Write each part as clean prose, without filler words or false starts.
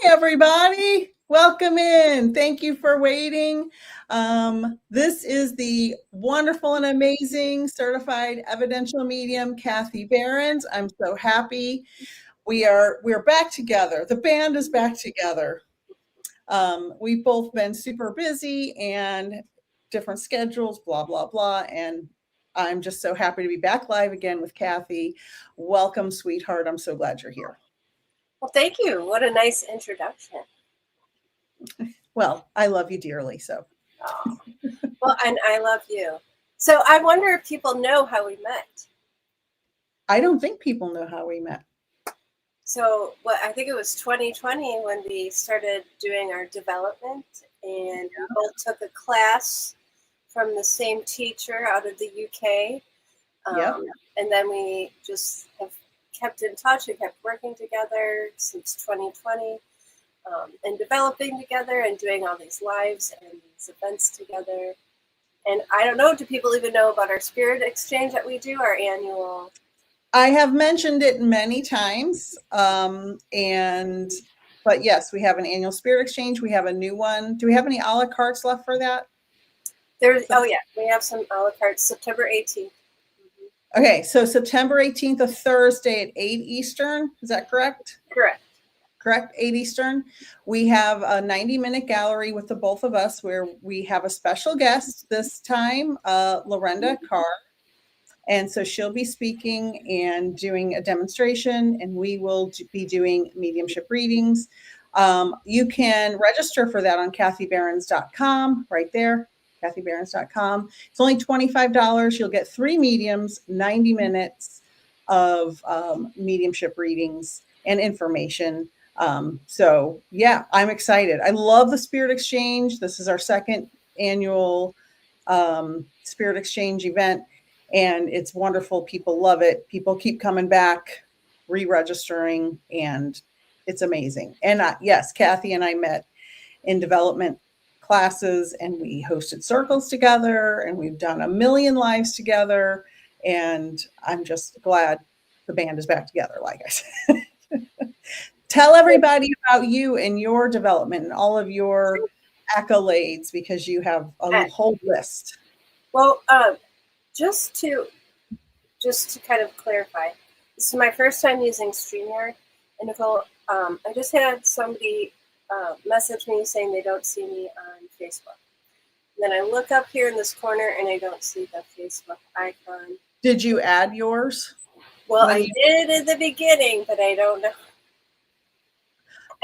Everybody. Welcome in. Thank you for waiting. This is the wonderful and amazing certified evidential medium, Kathi Behrens. I'm so happy we're back together. The band is back together. We've both been super busy and different schedules, blah, blah, blah. And I'm just so happy to be back live again with Kathi. Welcome, sweetheart. I'm so glad you're here. Well, thank you. What a nice introduction. Well, I love you dearly, so. Oh. Well, and I love you. So I wonder if people know how we met. I don't think people know how we met. So I think it was 2020 when we started doing our development, and we both took a class from the same teacher out of the UK. And then we just have kept in touch and kept working together since 2020, and developing together and doing all these lives and these events together. And I don't know, do people even know about our spirit exchange that we do, our annual? I have mentioned it many times, but yes, we have an annual spirit exchange. We have a new one. Do we have any a la cartes left for that? Oh yeah, we have some a la cartes, September 18th. Okay, so September 18th, a Thursday at 8 Eastern. Is that correct? Correct, 8 Eastern. We have a 90-minute gallery with the both of us where we have a special guest this time, Lorenda Carr. And so she'll be speaking and doing a demonstration, and we will be doing mediumship readings. You can register for that on kathybehrens.com right there. kathybehrens.com. It's only $25. You'll get 3 mediums, 90 minutes of mediumship readings and information. So yeah, I'm excited. I love the Spirit Exchange. This is our second annual Spirit Exchange event, and it's wonderful. People love it. People keep coming back, re-registering, and it's amazing. And yes, Kathi and I met in development classes, and we hosted circles together, and we've done a million lives together, and I'm just glad the band is back together, like I said. Tell everybody about you and your development and all of your accolades, because you have a whole list. Well, just to kind of clarify, this is my first time using StreamYard, and Nicole, I just had somebody message me saying they don't see me on Facebook. And then I look up here in this corner and I don't see the Facebook icon. Did you add yours? Well, I did in the beginning, but I don't know.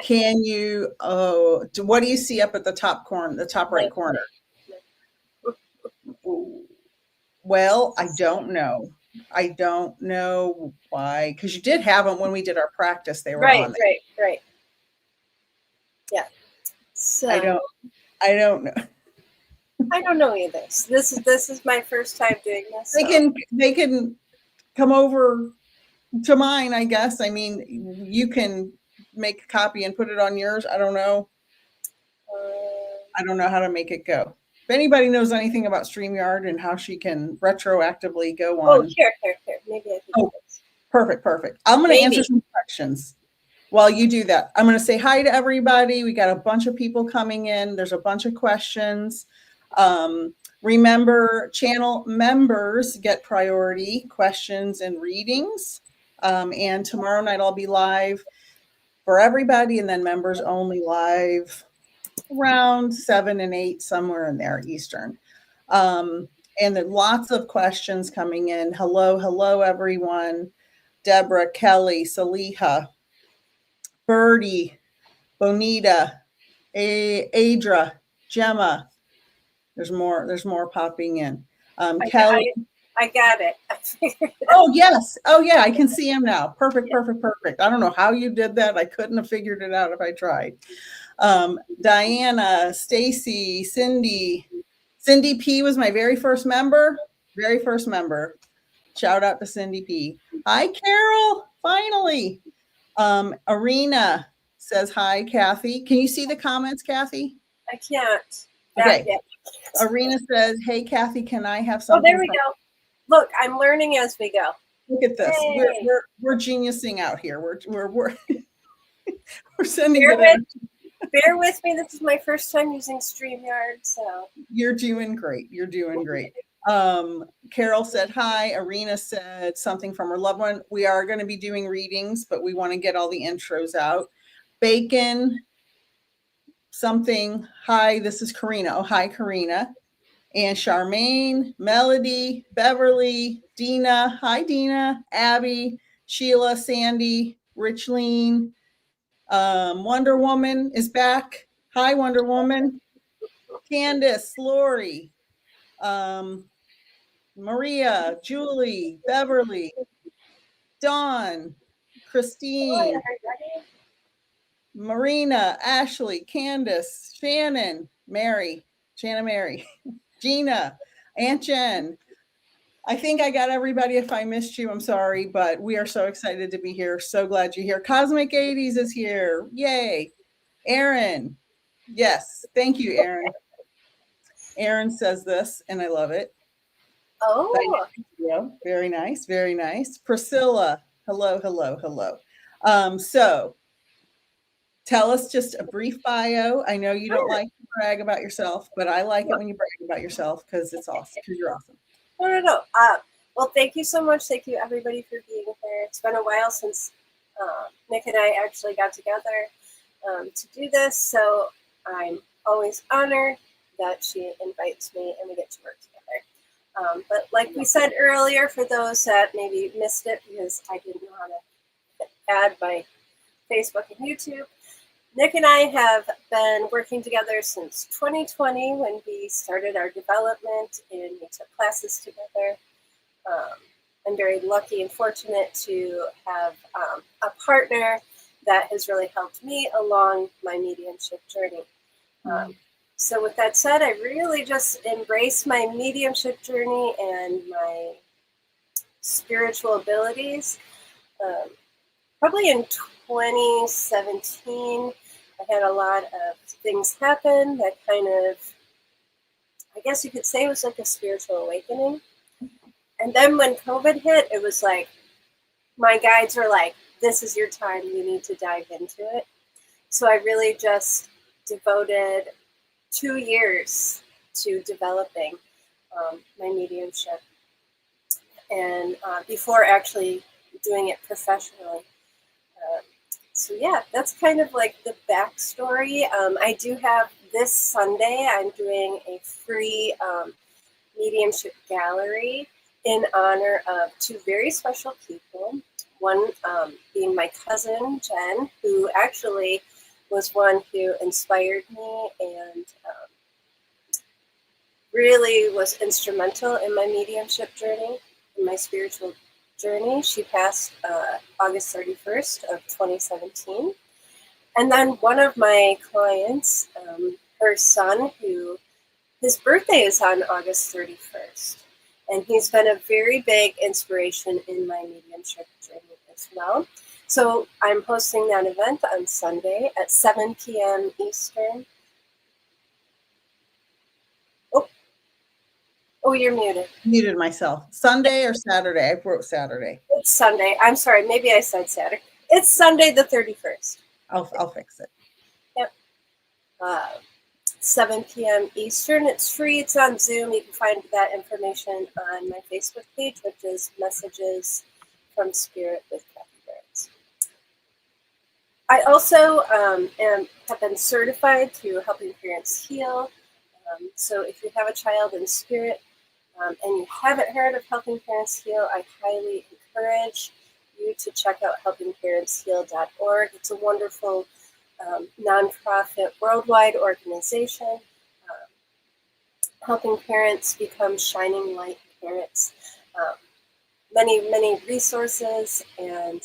Can you, what do you see up at the top corner, the top right corner? Well, I don't know. I don't know why, because you did have them when we did our practice. They were on there. Right. Yeah. So I don't know. I don't know either. This is my first time doing this. They can come over to mine, I guess. I mean, you can make a copy and put it on yours. I don't know. I don't know how to make it go. If anybody knows anything about StreamYard and how she can retroactively go on. Oh, here. Maybe I can do this. Perfect. I'm going to answer some questions while you do that. I'm going to say hi to everybody. We got a bunch of people coming in. There's a bunch of questions. Remember, channel members get priority questions and readings. And tomorrow night I'll be live for everybody, and then members only live around 7 and 8, somewhere in there, Eastern. And then lots of questions coming in. Hello, everyone. Deborah, Kelly, Saliha, Birdie, Bonita, Adra, Gemma. There's more popping in. Kelly. I got it. Oh, yes. Oh, yeah. I can see him now. Perfect. I don't know how you did that. I couldn't have figured it out if I tried. Diana, Stacy, Cindy. Cindy P was my very first member. Shout out to Cindy P. Hi, Carol. Finally. Arena says, hi, Kathi. Can you see the comments, Kathi? I can't. Okay. Arena says, hey, Kathi, can I have something? Oh, there we go. Look, I'm learning as we go. Look at this. Hey. We're geniusing out here. We're We're sending bear it with, in. bear with me. This is my first time using StreamYard, so. You're doing great. You're doing great. Carol said hi. Arena said something from her loved one. We are going to be doing readings, but we want to get all the intros out. Bacon, something. Hi, this is Karina. Oh, hi, Karina. And Charmaine, Melody, Beverly, Dina. Hi, Dina. Abby, Sheila, Sandy, Richleen. Wonder Woman is back. Hi, Wonder Woman. Candace, Lori, Maria, Julie, Beverly, Dawn, Christine, Marina, Ashley, Candace, Shannon, Mary, Gina, Aunt Jen. I think I got everybody. If I missed you, I'm sorry, but we are so excited to be here. So glad you're here. Cosmic 80s is here. Yay. Aaron. Yes. Thank you, Aaron. Aaron says this, and I love it. Oh. Very nice. Very nice. Priscilla. Hello, hello, hello. So tell us just a brief bio. I know you don't like to brag about yourself, but I like it when you brag about yourself because it's awesome, because you're awesome. No. Well, thank you so much. Thank you, everybody, for being here. It's been a while since Nik and I actually got together to do this, so I'm always honored that she invites me and we get to work together. But like we said earlier, for those that maybe missed it because I didn't know how to add my Facebook and YouTube, Nik and I have been working together since 2020 when we started our development and we took classes together. I'm very lucky and fortunate to have a partner that has really helped me along my mediumship journey. So with that said, I really just embraced my mediumship journey and my spiritual abilities. Probably in 2017, I had a lot of things happen that kind of, I guess you could say, it was like a spiritual awakening. And then when COVID hit, it was like, my guides were like, this is your time, you need to dive into it. So I really just devoted 2 years to developing my mediumship. And before actually doing it professionally. So yeah, that's kind of like the backstory. I do have this Sunday, I'm doing a free mediumship gallery in honor of 2 very special people. One being my cousin, Jen, who actually was one who inspired me and really was instrumental in my mediumship journey, in my spiritual journey. She passed August 31st of 2017. And then one of my clients, her son, who his birthday is on August 31st. And he's been a very big inspiration in my mediumship journey as well. So I'm hosting that event on Sunday at 7 p.m. Eastern. Oh, you're muted. Muted myself. Sunday or Saturday? I wrote Saturday. It's Sunday. I'm sorry. Maybe I said Saturday. It's Sunday the 31st. I'll fix it. Yep. 7 p.m. Eastern. It's free. It's on Zoom. You can find that information on my Facebook page, which is Messages from Spirit with Kathi Behrens. I also have been certified through Helping Parents Heal. So if you have a child in spirit and you haven't heard of Helping Parents Heal, I highly encourage you to check out helpingparentsheal.org. It's a wonderful nonprofit worldwide organization helping parents become shining light parents. Many resources and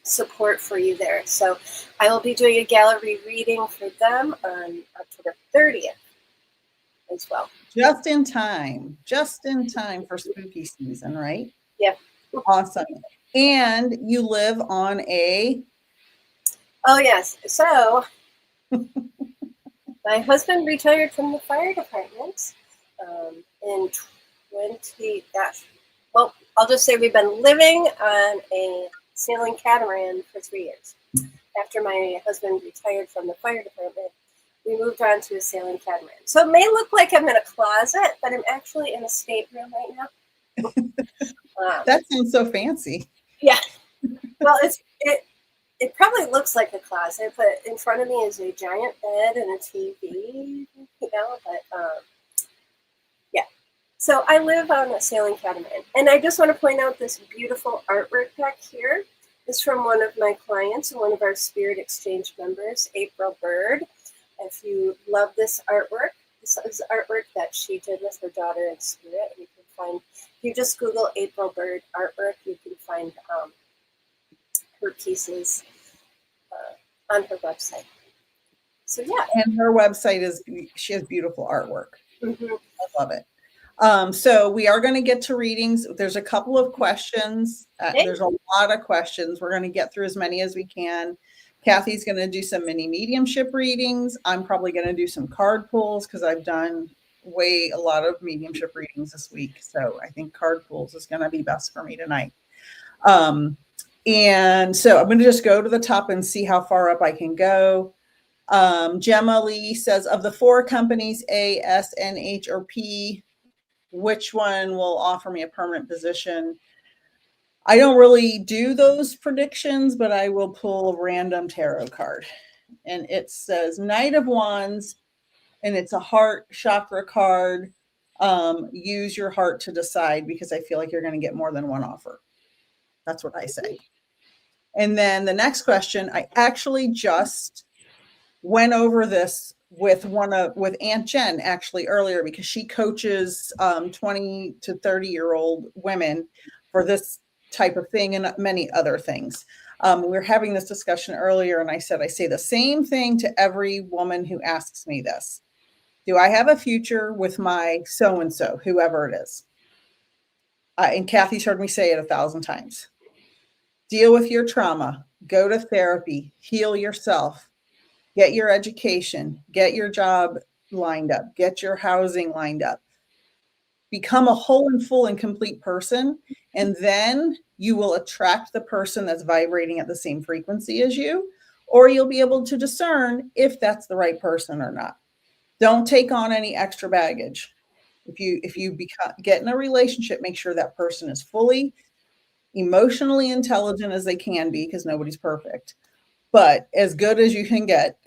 support for you there. So I will be doing a gallery reading for them on October 30th as well. Just in time for spooky season, right? Yeah. Awesome. And you live on a... Oh, yes. So my husband retired from the fire department in I'll just say we've been living on a sailing catamaran for 3 years. After my husband retired from the fire department, we moved on to a sailing catamaran. So it may look like I'm in a closet, but I'm actually in a stateroom right now. That sounds so fancy. Yeah. Well, it probably looks like a closet, but in front of me is a giant bed and a TV, but yeah. So I live on a sailing catamaran. And I just want to point out this beautiful artwork back here is from one of my clients, one of our Spirit Exchange members, April Bird. If you love this artwork, this is artwork that she did with her daughter in Spirit. You can find, if you just Google April Bird artwork, you can find her pieces on her website. So yeah. And her website she has beautiful artwork. Mm-hmm. I love it. So we are going to get to readings. There's a couple of questions. There's a lot of questions. We're going to get through as many as we can. Kathy's going to do some mini mediumship readings. I'm probably going to do some card pulls because I've done a lot of mediumship readings this week. So I think card pulls is going to be best for me tonight. And so I'm going to just go to the top and see how far up I can go. Gemma Lee says, of the 4 companies, A, S, N, H, or P, which one will offer me a permanent position? I don't really do those predictions, but I will pull a random tarot card. And it says Knight of Wands, and it's a heart chakra card. Use your heart to decide, because I feel like you're going to get more than one offer. That's what I say. And then the next question, I actually just went over this with Aunt Jen actually earlier, because she coaches 20 to 30-year-old women for this type of thing and many other things. We were having this discussion earlier, and I said, I say the same thing to every woman who asks me this. Do I have a future with my so-and-so, whoever it is? And Kathy's heard me say it 1,000 times. Deal with your trauma, go to therapy, heal yourself, get your education, get your job lined up, get your housing lined up, become a whole and full and complete person. And then you will attract the person that's vibrating at the same frequency as you, or you'll be able to discern if that's the right person or not. Don't take on any extra baggage. If you get in a relationship, make sure that person is fully emotionally intelligent as they can be, because nobody's perfect, but as good as you can get,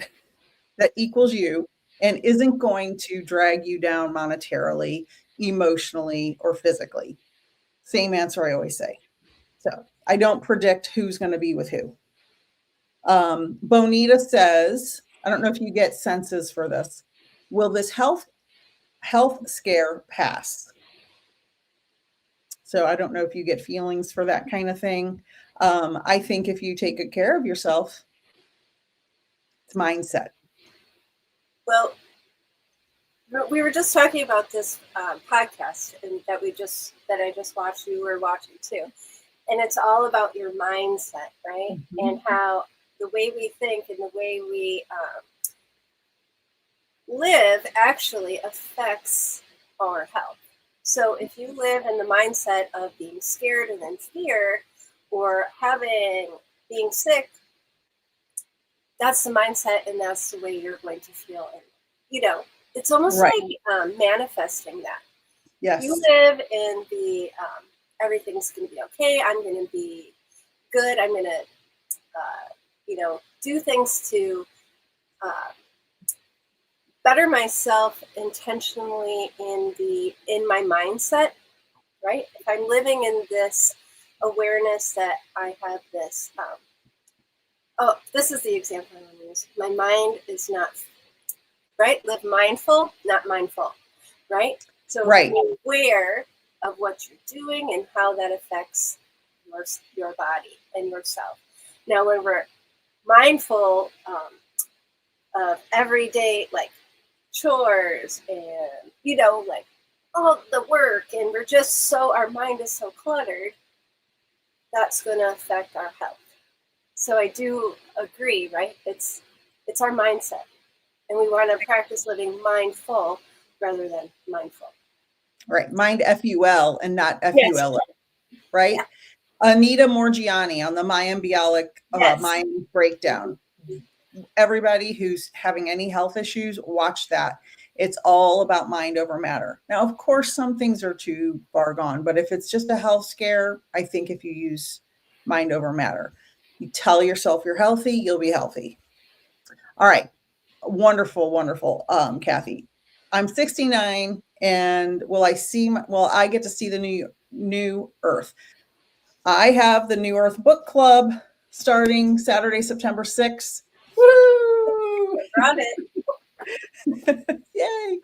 that equals you and isn't going to drag you down monetarily, emotionally, or physically. Same answer I always say. So I don't predict who's going to be with who. Bonita says, I don't know if you get senses for this. Will this health scare pass? So I don't know if you get feelings for that kind of thing. I think if you take good care of yourself, it's mindset. Well, we were just talking about this podcast and that I just watched. You were watching too, and it's all about your mindset, right? Mm-hmm. And how the way we think and the way we live actually affects our health. So if you live in the mindset of being scared and then fear, or being sick, that's the mindset, and that's the way you're going to feel. And, it's almost right. Like manifesting that. Yes. You live in the everything's going to be okay. I'm going to be good. I'm going to, do things to better myself intentionally in my mindset, right? If I'm living in this awareness that I have this, this is the example I want to use. My mind is not, right? Live mindful, not mindful, right? So right. Be aware of what you're doing and how that affects your body and yourself. Now, when we're mindful of everyday, like, chores and, like, all the work, and our mind is so cluttered, that's going to affect our health. So I do agree, right? It's our mindset. And we want to practice living mindful rather than mindful. Right. Mind FUL and not FULL. Yes. Right. Yeah. Anita Morgiani on the Mayan Bialik Yes. Mayan breakdown. Everybody who's having any health issues, watch that. It's all about mind over matter. Now, of course, some things are too far gone, but if it's just a health scare, I think if you use mind over matter, you tell yourself you're healthy, you'll be healthy. All right. Wonderful, wonderful. Kathi, I'm 69 and I get to see the new Earth. I have the New Earth Book Club starting Saturday, September 6th. Woo! Got it. Yay.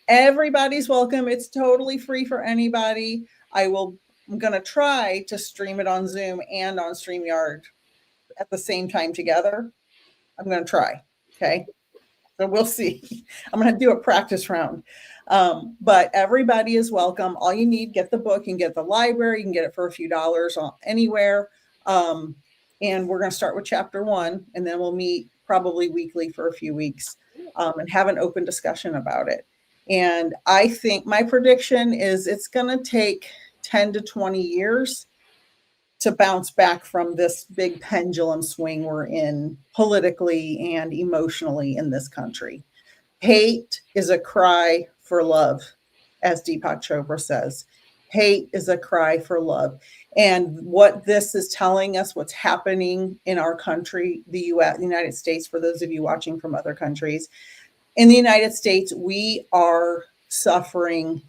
Everybody's welcome. It's totally free for anybody. I'm going to try to stream it on Zoom and on StreamYard at the same time together. I'm going to try. Okay. So we'll see. I'm going to do a practice round. But everybody is welcome. All you need, get the book and get the library. You can get it for a few dollars anywhere. And we're going to start with chapter 1, and then we'll meet probably weekly for a few weeks and have an open discussion about it. And I think my prediction is it's going to take 10 to 20 years to bounce back from this big pendulum swing we're in politically and emotionally in this country. Hate is a cry for love, as Deepak Chopra says. Hate is a cry for love. And what this is telling us, what's happening in our country, the US, the United States, for those of you watching from other countries, in the United States, we are suffering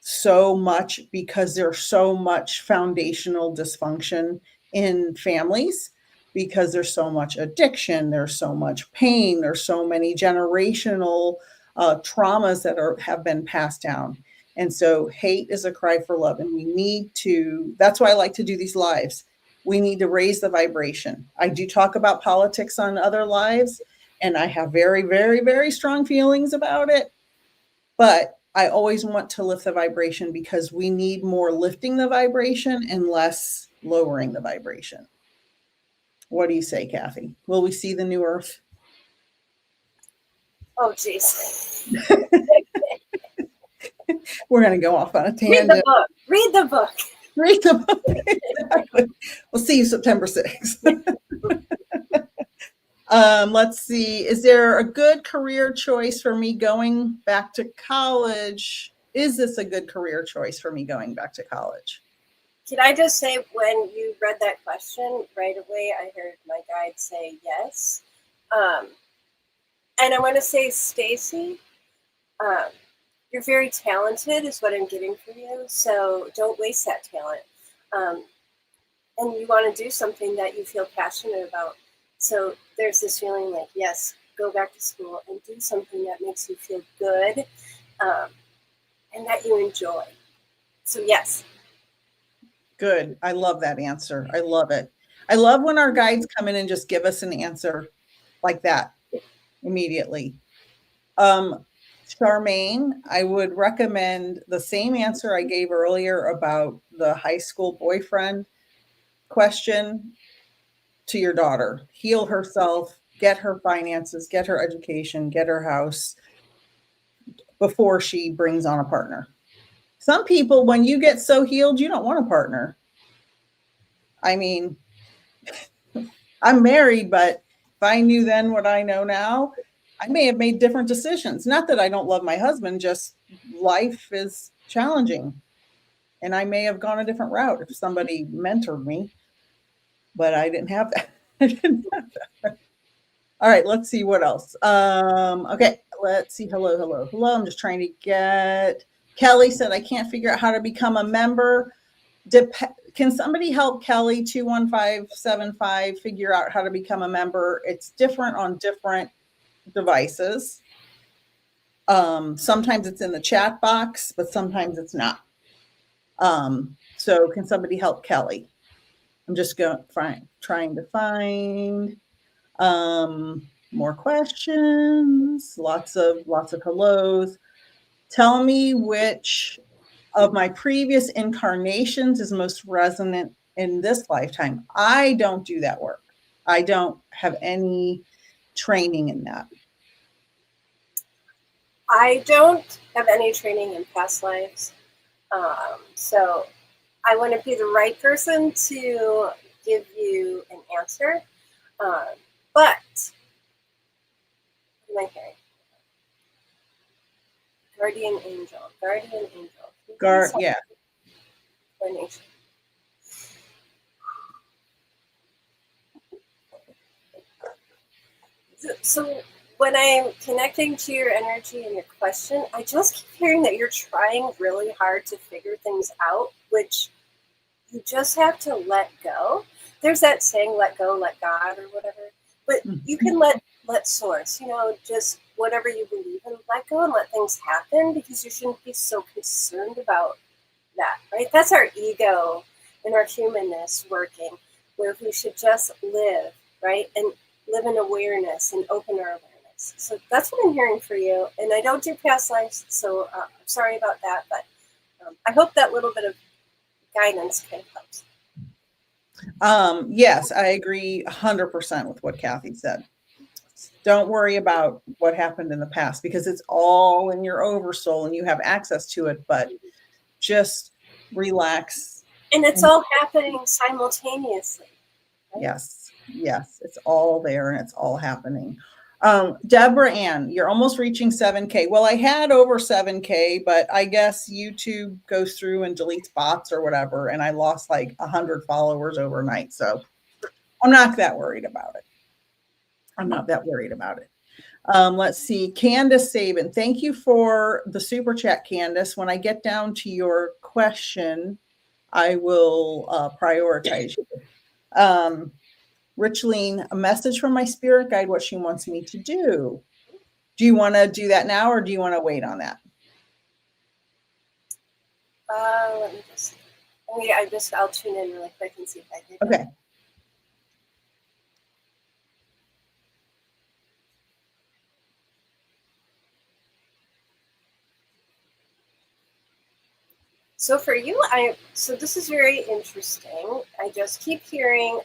so much because there's so much foundational dysfunction in families, because there's so much addiction, there's so much pain, there's so many generational traumas that have been passed down. And so hate is a cry for love, and we need to, that's why I like to do these lives. We need to raise the vibration. I do talk about politics on other lives, and I have very, very, very strong feelings about it, but I always want to lift the vibration because we need more lifting the vibration and less lowering the vibration. What do you say, Kathi? Will we see the new Earth? Oh, geez. We're going to go off on a tangent. Read the book. Read the book. Exactly. We'll see you September 6th. Let's see. Is there a good career choice for me going back to college? Is this a good career choice for me going back to college? Can I just say, when you read that question, right away, I heard my guide say yes. And I want to say, Stacy, you're very talented is what I'm getting for you. So don't waste that talent. And you want to do something that you feel passionate about. So there's this feeling like, yes, go back to school and do something that makes you feel good and that you enjoy. So yes. Good. I love that answer. I love it. I love when our guides come in and just give us an answer like that immediately. Charmaine, I would recommend the same answer I gave earlier about the high school boyfriend question to your daughter. Heal herself, get her finances, get her education, get her house before she brings on a partner. Some people, when you get so healed, you don't want a partner. I mean, I'm married, but if I knew then what I know now, I may have made different decisions. Not that I don't love my husband, just life is challenging. And I may have gone a different route if somebody mentored me, but I didn't have that. I didn't have that. All right, let's see what else. Okay, let's see. Hello. I'm just trying to get, Kelly said, I can't figure out how to become a member. Can somebody help Kelly 21575 figure out how to become a member? It's different on different devices. Sometimes it's in the chat box, but sometimes it's not. So can somebody help Kelly? I'm just trying to find more questions. Lots of hellos. Tell me which of my previous incarnations is most resonant in this lifetime. I don't do that work. I don't have any training in that. I don't have any training in past lives. So I want to be the right person to give you an answer. But what am I hearing? Guardian angel. Yeah. Explanation. So when I'm connecting to your energy and your question, I just keep hearing that you're trying really hard to figure things out, which you just have to let go. There's that saying, let go, let God, or whatever. But you can let source, just whatever you believe in, let go and let things happen, because you shouldn't be so concerned about that, right? That's our ego and our humanness working, where we should just live, right? And live in awareness and open our awareness. So that's what I'm hearing for you. And I don't do past lives, so I'm sorry about that, but I hope that little bit of guidance can help. Yes, I agree 100% with what Kathi said. Don't worry about what happened in the past, because it's all in your oversoul and you have access to it, but just relax. And it's all happening simultaneously. Right? Yes, it's all there and it's all happening. Deborah Ann, you're almost reaching 7K. Well, I had over 7K, but I guess YouTube goes through and deletes bots or whatever, and I lost like 100 followers overnight. So I'm not that worried about it. Let's see. Candace Sabin, thank you for the super chat, Candace. When I get down to your question, I will prioritize you. Richleen, a message from my spirit guide, what she wants me to do. Do you want to do that now, or do you want to wait on that? Let me just, I'll tune in really quick and see if I can. Okay. So for you, so this is very interesting. I just keep hearing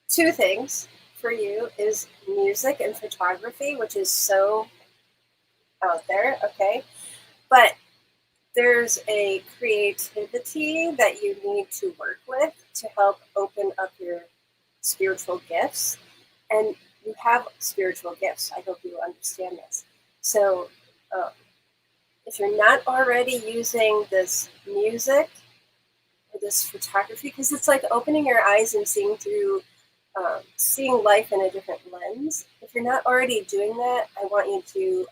two things for you is music and photography, which is so out there, okay? But there's a creativity that you need to work with to help open up your spiritual gifts. And you have spiritual gifts. I hope you understand this. So if you're not already using this music or this photography, because it's like opening your eyes and seeing through, seeing life in a different lens. If you're not already doing that, I want you to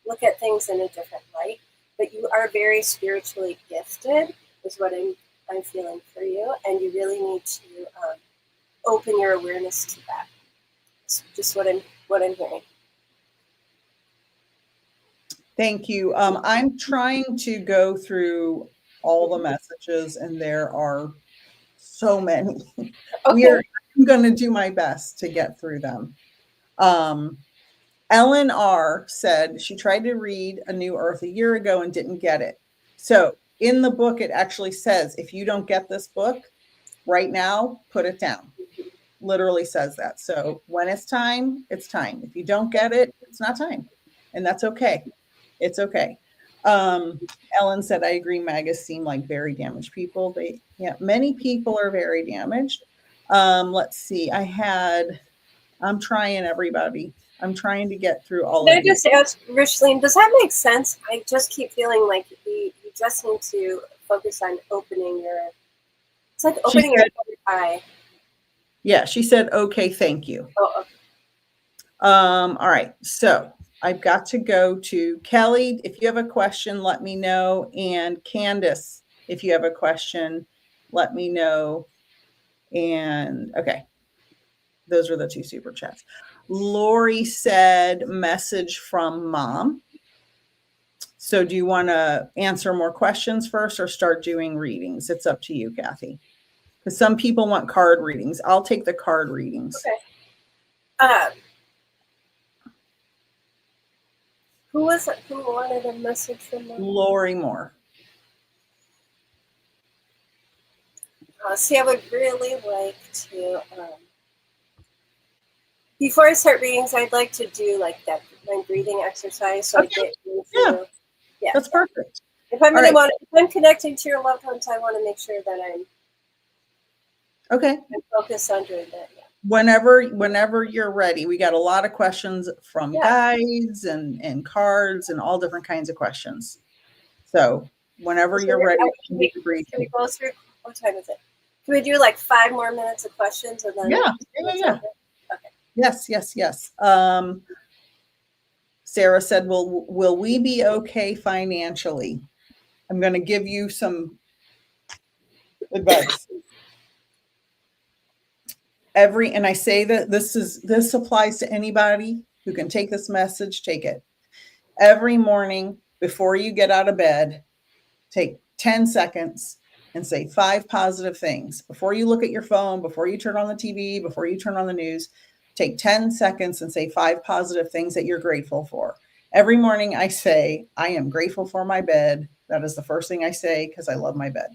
look at things in a different light. But you are very spiritually gifted, is what I'm feeling for you, and you really need to open your awareness to that. It's just what I'm hearing. Thank you. I'm trying to go through all the messages, and there are so many. Okay. I'm going to do my best to get through them. Ellen R. said she tried to read A New Earth a year ago and didn't get it. So in the book, it actually says, if you don't get this book right now, put it down. Literally says that. So when it's time, it's time. If you don't get it, it's not time. And that's okay. It's okay. Ellen said, I agree, magas seem like very damaged people. Many people are very damaged. Let's see. I'm trying, everybody. I'm trying to get through all Can of I just ask, Richleen, does that make sense? I just keep feeling like you just need to focus on opening your, it's like opening your eye. Yeah, she said, okay, thank you. Oh, okay. All right, so I've got to go to Kelly. If you have a question, let me know. And Candace, if you have a question, let me know. And okay, those are the two super chats. Lori said, message from mom. So do you want to answer more questions first or start doing readings? It's up to you, Kathi. Because some people want card readings. I'll take the card readings. Okay. Who was it? Who wanted a message from mom? Lori Moore. See, I would really like to, before I start readings, I'd like to do like that mind breathing exercise. So okay. I get into Yeah. That's perfect. If I'm connecting to your loved ones, I want to make sure that I'm focused on doing that. Yeah. Whenever you're ready. We got a lot of questions from guides and cards and all different kinds of questions. So whenever you're ready, can we go through? What time is it? Can we do like 5 more minutes of questions and then? Yeah. Okay. Yes. Sarah said, will we be okay financially? I'm going to give you some advice. And I say that this applies to anybody who can take this message, take it. Every morning before you get out of bed, take 10 seconds and say 5 positive things. Before you look at your phone, before you turn on the TV, before you turn on the news, take 10 seconds and say 5 positive things that you're grateful for. Every morning I say, I am grateful for my bed. That is the first thing I say because I love my bed.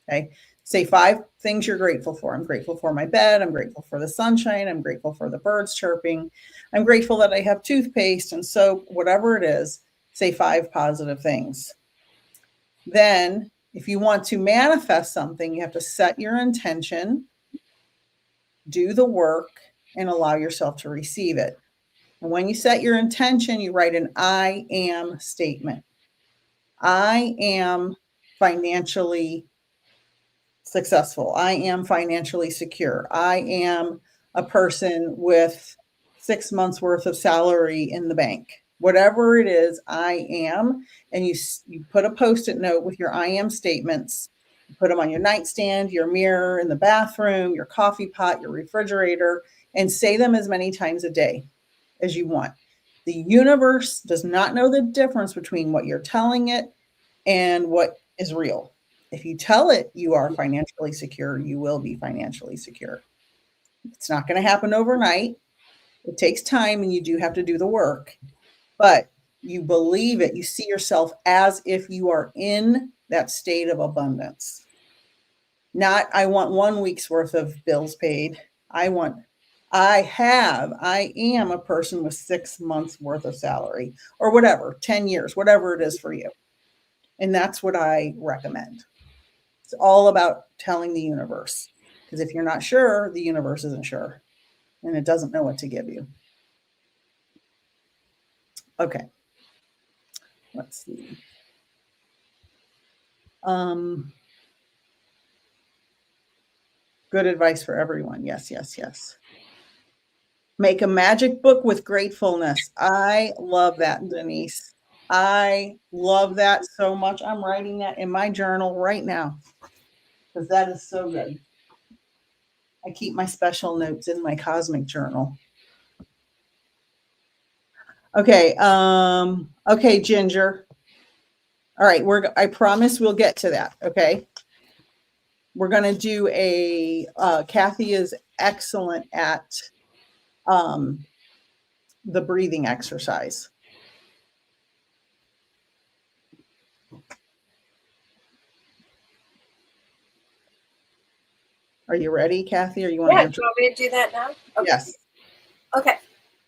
Okay. Say 5 things you're grateful for. I'm grateful for my bed. I'm grateful for the sunshine. I'm grateful for the birds chirping. I'm grateful that I have toothpaste and soap, whatever it is, say 5 positive things. Then if you want to manifest something, you have to set your intention, do the work, and allow yourself to receive it. And when you set your intention, you write an I am statement. I am financially successful. I am financially secure. I am a person with 6 months worth of salary in the bank. Whatever it is, I am. And you put a Post-it note with your I am statements. You put them on your nightstand, your mirror, in the bathroom, your coffee pot, your refrigerator, and say them as many times a day as you want. The universe does not know the difference between what you're telling it and what is real. If you tell it you are financially secure, you will be financially secure. It's not going to happen overnight. It takes time and you do have to do the work, but you believe it. You see yourself as if you are in that state of abundance. Not, I want 1 week's worth of bills paid. I am a person with 6 months worth of salary or whatever, 10 years, whatever it is for you. And that's what I recommend. It's all about telling the universe, because if you're not sure, the universe isn't sure and it doesn't know what to give you. Okay. Let's see. Good advice for everyone. Yes. Make a magic book with gratefulness. I love that, Denise. I love that so much. I'm writing that in my journal right now because that is so good. I keep my special notes in my cosmic journal. Okay. Okay, Ginger. All right. I promise we'll get to that. Okay. We're going to do Kathi is excellent at the breathing exercise. Are you ready, Kathi? Or you want to answer? Do you want me to do that now? Okay. Yes. Okay.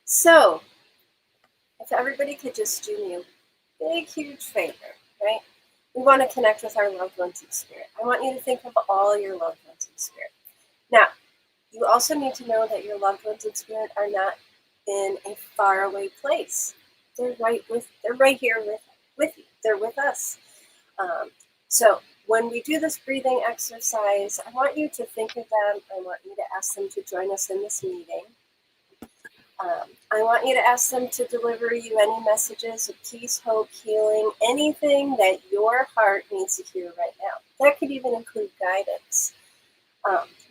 So if everybody could just do me a big, huge favor, right? We want to connect with our loved ones in spirit. I want you to think of all your loved ones in spirit. Now, you also need to know that your loved ones in spirit are not in a faraway place. They're right here with you. They're with us. So when we do this breathing exercise, I want you to think of them. I want you to ask them to join us in this meeting. I want you to ask them to deliver you any messages of peace, hope, healing, anything that your heart needs to hear right now. That could even include guidance.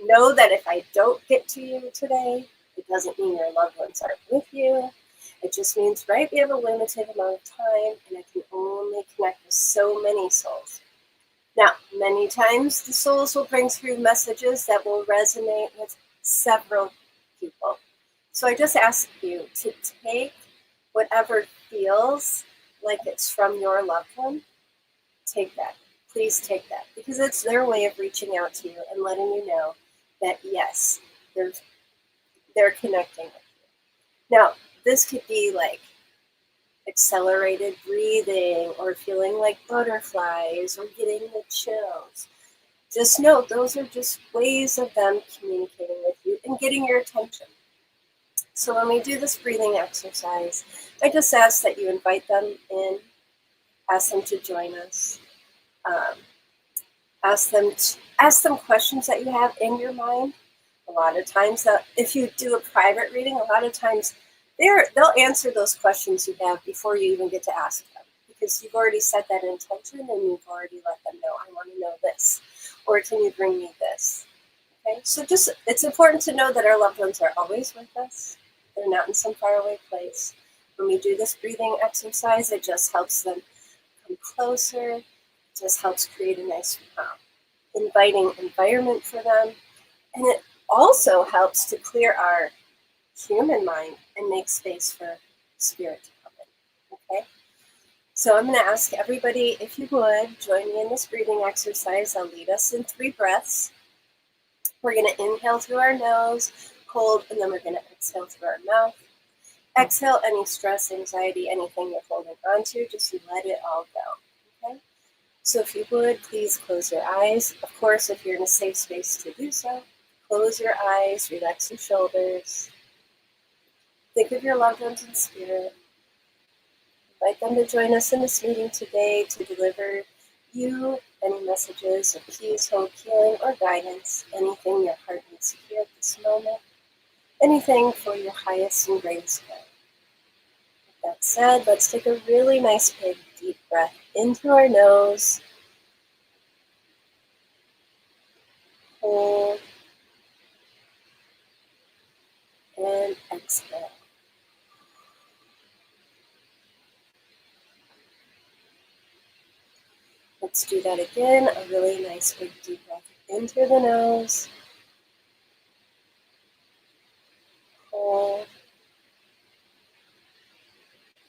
Know that if I don't get to you today, it doesn't mean your loved ones aren't with you. It just means, right, we have a limited amount of time and I can only connect with so many souls. Now, many times the souls will bring through messages that will resonate with several people. So I just ask you to take whatever feels like it's from your loved one. Take that. Please take that, because it's their way of reaching out to you and letting you know that, yes, they're connecting with you. Now, this could be like accelerated breathing or feeling like butterflies or getting the chills. Just note, those are just ways of them communicating with you and getting your attention. So when we do this breathing exercise, I just ask that you invite them in, ask them to join us, ask them questions that you have in your mind. A lot of times, if you do a private reading, a lot of times they'll answer those questions you have before you even get to ask them, because you've already set that intention and you've already let them know, I want to know this, or can you bring me this? Okay, so it's important to know that our loved ones are always with us. They're not in some faraway place. When we do this breathing exercise, it just helps them come closer. It just helps create a nice, inviting environment for them. And it also helps to clear our human mind and make space for spirit to come in. Okay? So I'm going to ask everybody, if you would, join me in this breathing exercise. I'll lead us in 3 breaths. We're going to inhale through our nose, hold, and then we're going to exhale through our mouth. Exhale any stress, anxiety, anything you're holding on to, just let it all go. Okay? So if you would, please close your eyes. Of course, if you're in a safe space to do so, close your eyes, relax your shoulders. Think of your loved ones in spirit. Invite them to join us in this meeting today to deliver you any messages of peace, hope, healing, or guidance, anything your heart needs to hear at this moment, anything for your highest and greatest good. With that said, let's take a really nice big deep breath in through our nose. Hold. And exhale. Let's do that again. A really nice big deep breath in through the nose. Hold.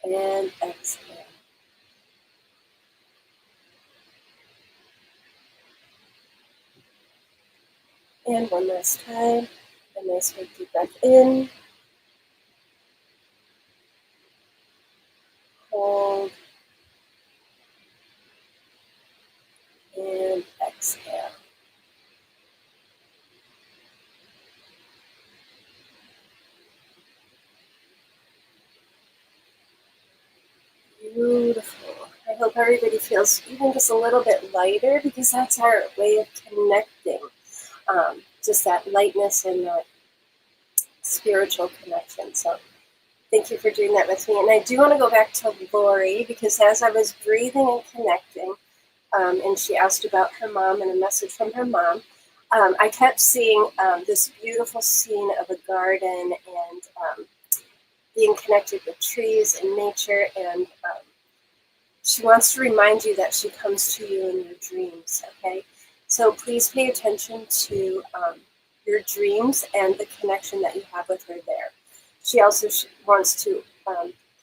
And exhale. And one last time. A nice big deep breath in. Hold. And exhale. Beautiful. I hope everybody feels even just a little bit lighter, because that's our way of connecting. Just that lightness and that spiritual connection. So thank you for doing that with me. And I do want to go back to Lori, because as I was breathing and connecting, and she asked about her mom and a message from her mom, I kept seeing this beautiful scene of a garden and being connected with trees and nature. And she wants to remind you that she comes to you in your dreams, okay? So please pay attention to your dreams and the connection that you have with her there. She also wants to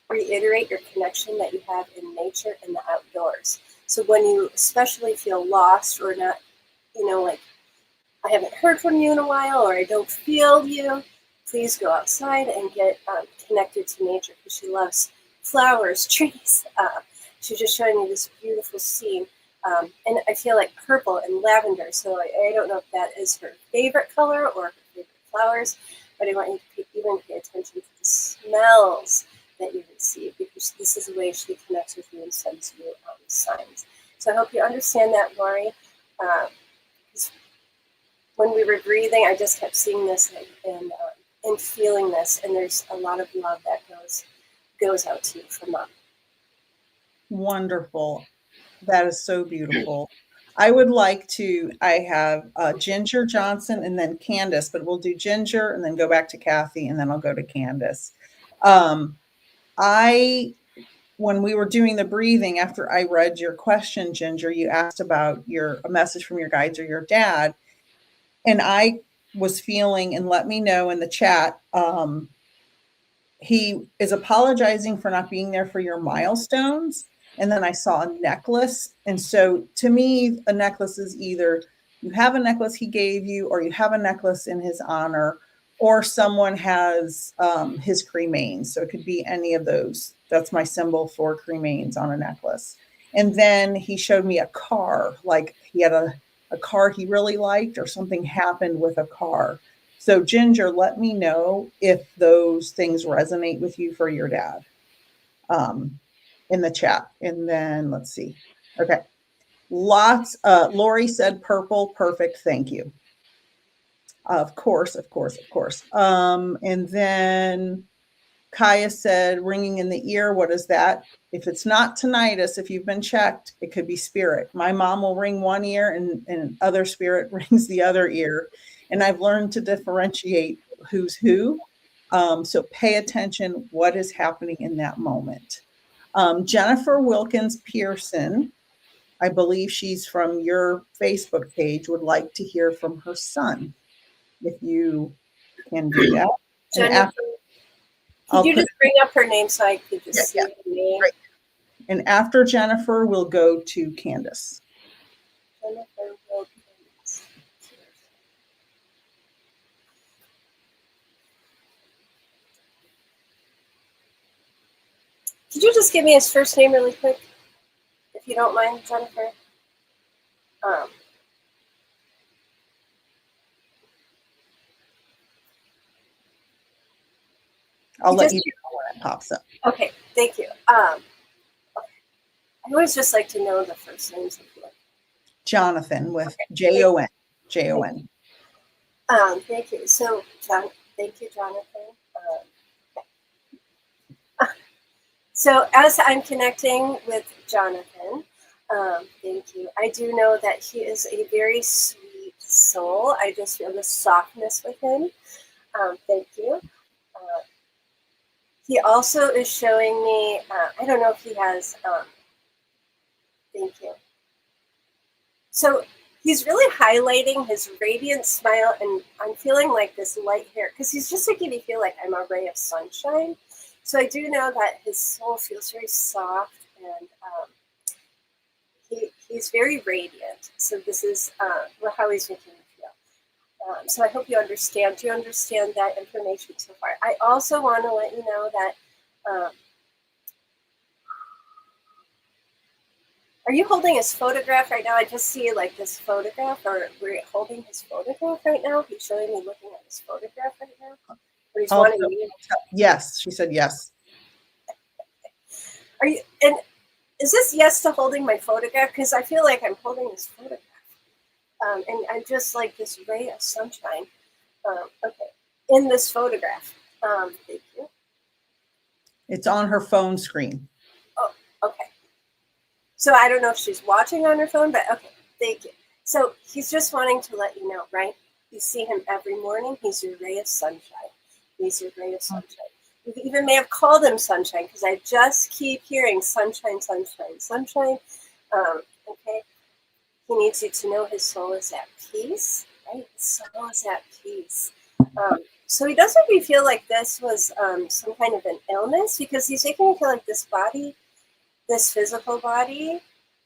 reiterate your connection that you have in nature and the outdoors. So when you especially feel lost or not, like I haven't heard from you in a while or I don't feel you, please go outside and get connected to nature, because she loves flowers, trees. She's just showing me this beautiful scene. And I feel like purple and lavender. So I don't know if that is her favorite color or her favorite flowers, but I want you to even pay attention to the smells that you receive, because this is a way she connects with you and sends you signs. So I hope you understand that, Lori. When we were breathing, I just kept seeing this and feeling this, and there's a lot of love that goes out to you from Mom. Wonderful. That is so beautiful. I would like to, I have Ginger Johnson and then Candace, but we'll do Ginger and then go back to Kathi, and then I'll go to Candace. When we were doing the breathing, after I read your question, Ginger, you asked about a message from your guides or your dad. And I was feeling, and let me know in the chat, he is apologizing for not being there for your milestones. And then I saw a necklace. And so to me, a necklace is either you have a necklace he gave you, or you have a necklace in his honor, or someone has his cremains. So it could be any of those That's my symbol for cremains on a necklace. And then he showed me a car, like he had a car he really liked, or something happened with a car. So Ginger, let me know if those things resonate with you for your dad in the chat. And then let's see. Okay. Lots. Lori said purple. Perfect. Thank you. Of course. And then Kaya said ringing in the ear. What is that? If it's not tinnitus, if you've been checked, it could be spirit. My mom will ring one ear and other spirit rings the other ear. And I've learned to differentiate who's who. So pay attention what is happening in that moment. Jennifer Wilkins Pearson, I believe she's from your Facebook page, would like to hear from her son. If you can do that. Jennifer, could you just bring up her name so I could just see her name? Right. And after Jennifer, we'll go to Candace. Jennifer Wilkins. Could you just give me his first name really quick, if you don't mind, Jennifer? I'll let you know when it pops up. Okay, thank you. I always just like to know the first names of people. Jonathan with Jon. Jon. Thank you. So, thank you, Jonathan. So, as I'm connecting with Jonathan, thank you. I do know that he is a very sweet soul. I just feel the softness with him. Thank you. He also is showing me, I don't know if he has, thank you. So he's really highlighting his radiant smile, and I'm feeling like this light hair, because he's just making me feel like I'm a ray of sunshine. So I do know that his soul feels very soft, and he's very radiant. So this is how he's making me feel. So I hope you understand. Do you understand that information so far? I also want to let you know that, are you holding his photograph right now? I just see like this photograph, or we're holding his photograph right now. He's showing me looking at his photograph right now. Or he's wanting me. Yes, she said yes. Are you, and is this yes to holding my photograph? Because I feel like I'm holding this photograph. And I'm just like this ray of sunshine. Okay, in this photograph. Thank you. It's on her phone screen. Oh, okay. So I don't know if she's watching on her phone, but okay, thank you. So he's just wanting to let you know, right? You see him every morning. He's your ray of sunshine. He's your ray of sunshine. You even may have called him sunshine, because I just keep hearing sunshine, sunshine, sunshine. Okay. He needs you to know his soul is at peace, right? His soul is at peace. So he doesn't really feel like this was some kind of an illness, because he's making me feel like this body, this physical body,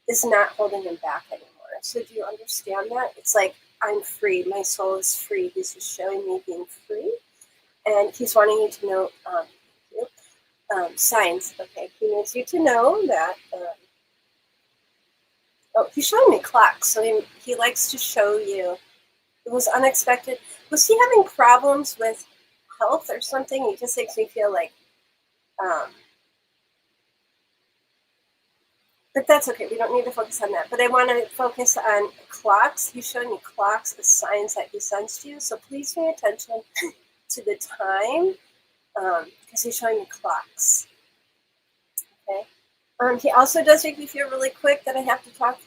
is not holding him back anymore. So do you understand that? It's like, I'm free. My soul is free. He's just showing me being free. And he's wanting you to know signs. Okay, he needs you to know that. Oh, he's showing me clocks. So he likes to show you. It was unexpected. Was he having problems with health or something? He just makes me feel like, but that's okay. We don't need to focus on that. But I want to focus on clocks. He's showing me clocks as signs that he sends to you. So please pay attention to the time, because he's showing me clocks. Okay. He also does make me feel really quick that I have to talk.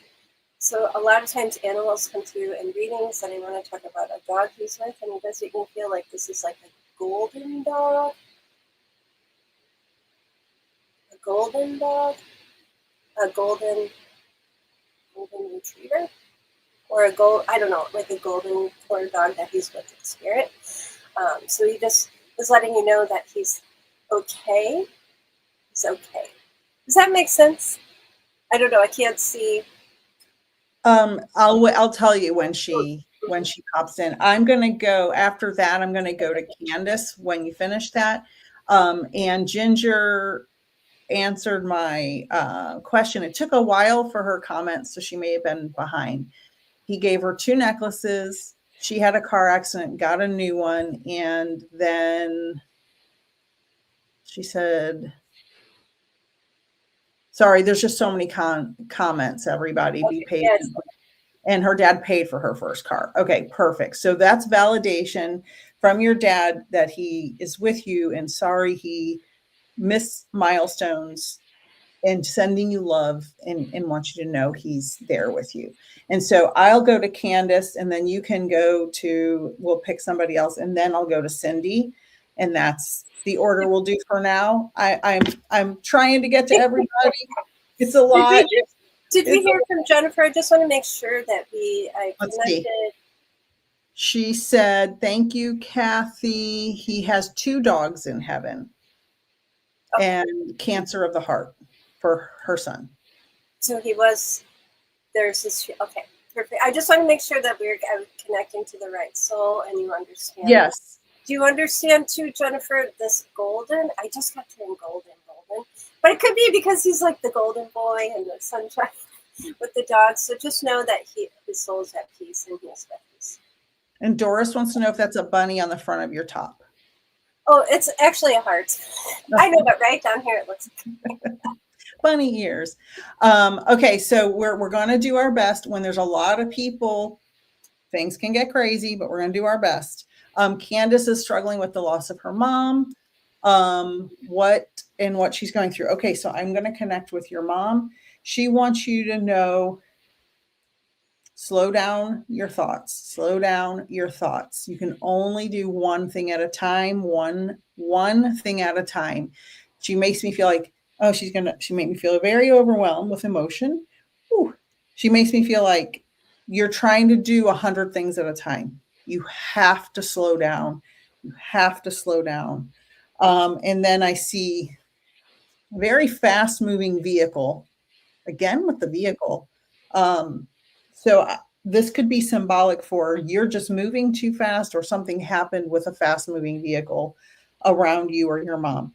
So a lot of times animals come through in readings, and I want to talk about a dog he's with, and he does make me feel like this is like a golden dog. A golden dog? A golden retriever? Or I don't know, like a golden or dog that he's with in spirit. So he just is letting you know that he's okay. He's okay. Does that make sense? I don't know. I can't see. I'll tell you when she pops in. I'm going to go after that. I'm going to go to Candace when you finish that. And Ginger, answered my question. It took a while for her comments, so she may have been behind. He gave her 2 necklaces. She had a car accident, got a new one, and then she said, sorry, there's just so many comments, everybody. Be patient. Yes. And her dad paid for her first car. Okay, perfect. So that's validation from your dad that he is with you, and sorry he missed milestones, and sending you love and wants you to know he's there with you. And so I'll go to Candace, and then you can go to, we'll pick somebody else, and then I'll go to Cindy. And that's the order we'll do for now. I'm trying to get to everybody. It's a lot. Did we hear from Jennifer? I just want to make sure that I connected. She said, thank you, Kathy. He has 2 dogs in heaven. Okay. And cancer of the heart for her son. So there's this, okay, perfect. I just want to make sure that I'm connecting to the right soul and you understand. Yes. Do you understand too, Jennifer, this golden? I just got to him golden. But it could be because he's like the golden boy and the sunshine with the dogs. So just know that his soul's at peace and he is at peace. And Doris wants to know if that's a bunny on the front of your top. Oh, it's actually a heart. I know, but right down here it looks bunny ears. Okay, so we're going to do our best. When there's a lot of people, things can get crazy, but we're going to do our best. Candace is struggling with the loss of her mom. What she's going through. Okay, so I'm going to connect with your mom. She wants you to know, slow down your thoughts. Slow down your thoughts. You can only do one thing at a time, one thing at a time. She makes me feel like, oh, she made me feel very overwhelmed with emotion. Ooh. She makes me feel like you're trying to do 100 things at a time. You have to slow down. You have to slow down. And then I see a very fast moving vehicle, again with the vehicle. So this could be symbolic for you're just moving too fast, or something happened with a fast moving vehicle around you or your mom.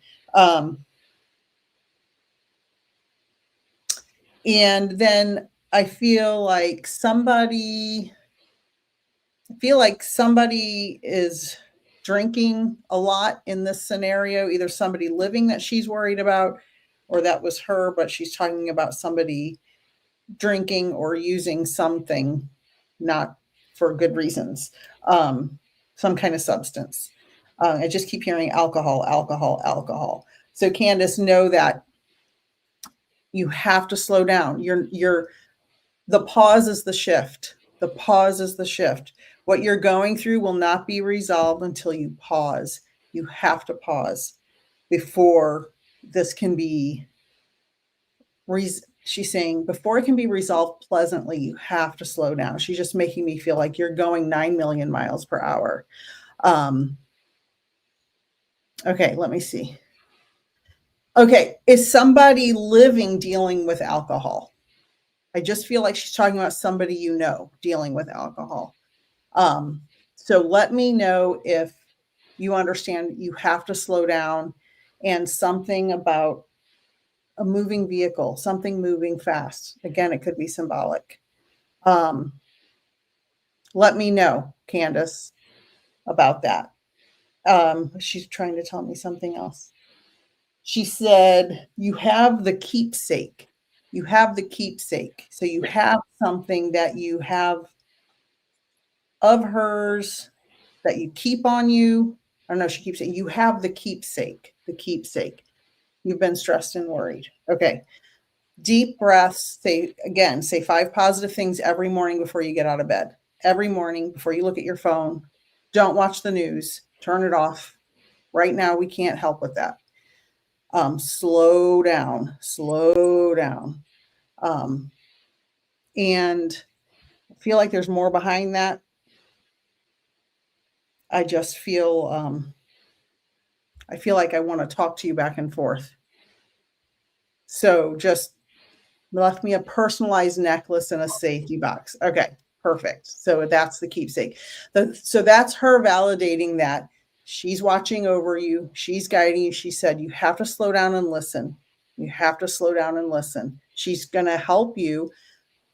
And then I feel like somebody is drinking a lot in this scenario, either somebody living that she's worried about, or that was her, but she's talking about somebody drinking or using something not for good reasons, some kind of substance. I just keep hearing alcohol. So Candace, know that you have to slow down. The pause is the shift. The pause is the shift. What you're going through will not be resolved until you pause. You have to pause before this can be, she's saying, before it can be resolved pleasantly, you have to slow down. She's just making me feel like you're going 9 million miles per hour. Okay, let me see. Okay, is somebody living dealing with alcohol? I just feel like she's talking about somebody you know dealing with alcohol. So let me know if you understand you have to slow down, and something about a moving vehicle, something moving fast. Again, it could be symbolic. Let me know, Candace, about that. She's trying to tell me something else. She said, you have the keepsake. You have the keepsake. So you have something that you have of hers that you keep on you. I don't know, she keeps saying you have the keepsake, the keepsake. You've been stressed and worried. Okay. Deep breaths. Say 5 positive things every morning before you get out of bed. Every morning before you look at your phone. Don't watch the news. Turn it off. Right now, we can't help with that. Slow down. And I feel like there's more behind that. I just feel, I feel like I want to talk to you back and forth. So just left me a personalized necklace in a safety box. Okay, perfect. So that's the keepsake. So that's her validating that she's watching over you. She's guiding you. She said, you have to slow down and listen. You have to slow down and listen. She's going to help you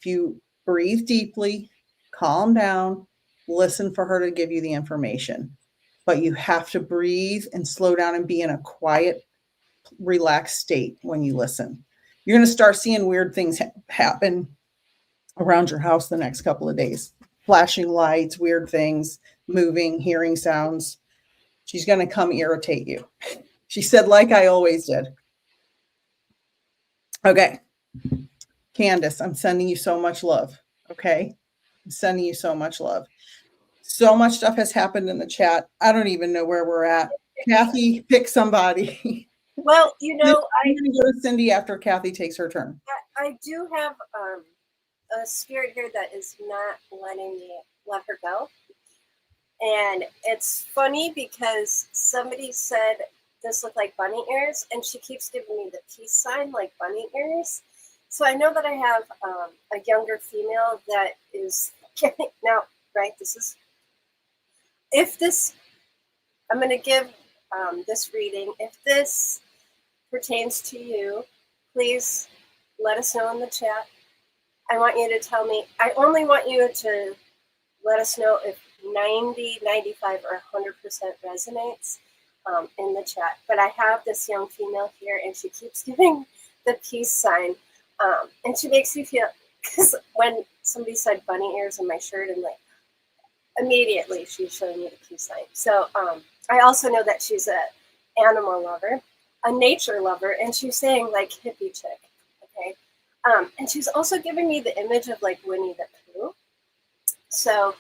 if you breathe deeply, calm down, listen for her to give you the information. But you have to breathe and slow down and be in a quiet, relaxed state when you listen. You're going to start seeing weird things happen around your house the next couple of days. Flashing lights, weird things, moving, hearing sounds. She's going to come irritate you. She said, like I always did. Okay. Candace, I'm sending you so much love. Okay. I'm sending you so much love. So much stuff has happened in the chat. I don't even know where we're at. Kathi, pick somebody. Well, you know, I'm going to go to Cindy after Kathi takes her turn. I do have a spirit here that is not letting me let her go. And it's funny because somebody said this looked like bunny ears, and she keeps giving me the peace sign like bunny ears. So I know that I have a younger female that is getting, now, right, this is, if this, I'm going to give this reading. If this pertains to you, please let us know in the chat. I want you to tell me, I only want you to let us know if 90, 95, or 100% resonates in the chat. But I have this young female here, and she keeps giving the peace sign. And she makes me feel, because when somebody said bunny ears in my shirt, and like, immediately she's showing me the peace sign. So I also know that she's an animal lover, a nature lover, and she's saying like hippie chick, okay? And she's also giving me the image of like Winnie the Pooh. So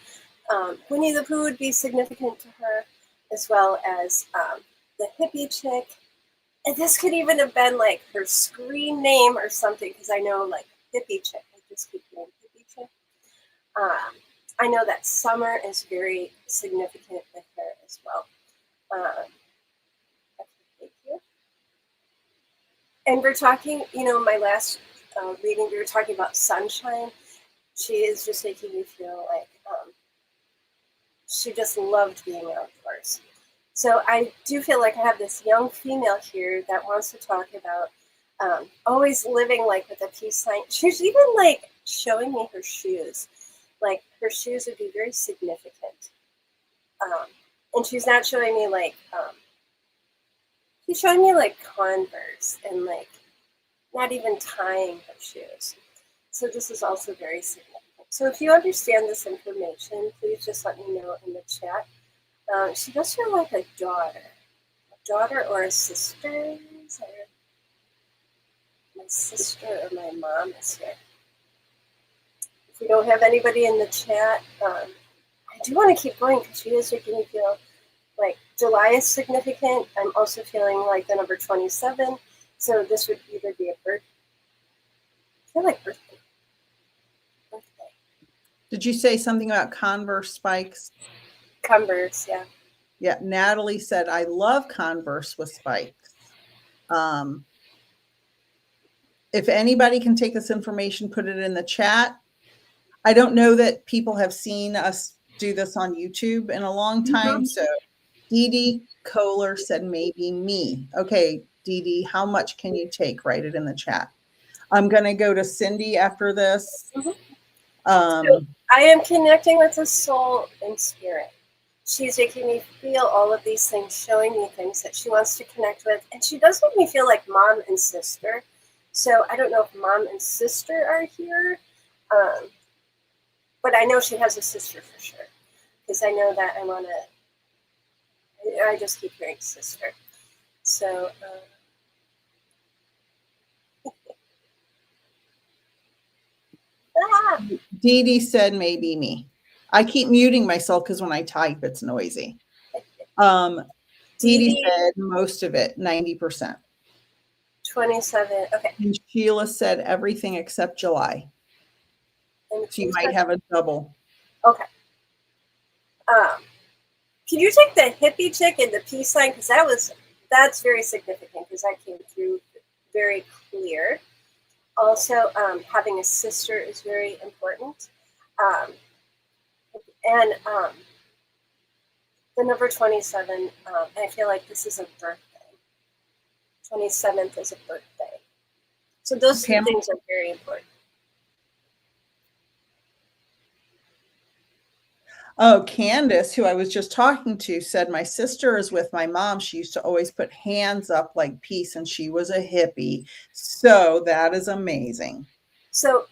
Winnie the Pooh would be significant to her, as well as the hippie chick. And this could even have been like her screen name or something, because I know like hippie chick, I just keep hearing hippie chick. I know that summer is very significant with her as well. Okay, thank you. And we're talking, you know, my last reading, we were talking about sunshine. She is just making me feel like she just loved being outdoors. So I do feel like I have this young female here that wants to talk about always living like with a peace sign. She's even like showing me her shoes. Like her shoes would be very significant. And she's not showing me like, she's showing me like Converse and like not even tying her shoes. So this is also very significant. So if you understand this information, please just let me know in the chat. She does feel like a daughter or a sister. My sister or my mom is here. If we don't have anybody in the chat, I do want to keep going because she is making me feel like July is significant. I'm also feeling like the number 27. So this would either be a birthday. I feel like birthday. Did you say something about Converse spikes? Converse, yeah. Yeah, Natalie said, I love Converse with spikes. If anybody can take this information, put it in the chat. I don't know that people have seen us do this on YouTube in a long time. So Dee Dee Kohler said, maybe me. Okay, Dee Dee, how much can you take? Write it in the chat. I'm going to go to Cindy after this. So I am connecting with the soul and spirit. She's making me feel all of these things, showing me things that she wants to connect with. And she does make me feel like mom and sister. So I don't know if mom and sister are here. But I know she has a sister for sure. Because I know that I want to, I just keep hearing sister. So, Dee Dee said, maybe me. I keep muting myself because when I type, it's noisy. Dee Dee said most of it, 90%. 27, okay. And Sheila said everything except July. So you might have a double. Okay. Can you take the hippie chick and the peace sign? Because that's very significant because that came through very clear. Also, having a sister is very important. And the number 27, I feel like this is a birthday. 27th is a birthday. So those two things are very important. Oh, Candace, who I was just talking to, said my sister is with my mom. She used to always put hands up like peace, and she was a hippie. So that is amazing. So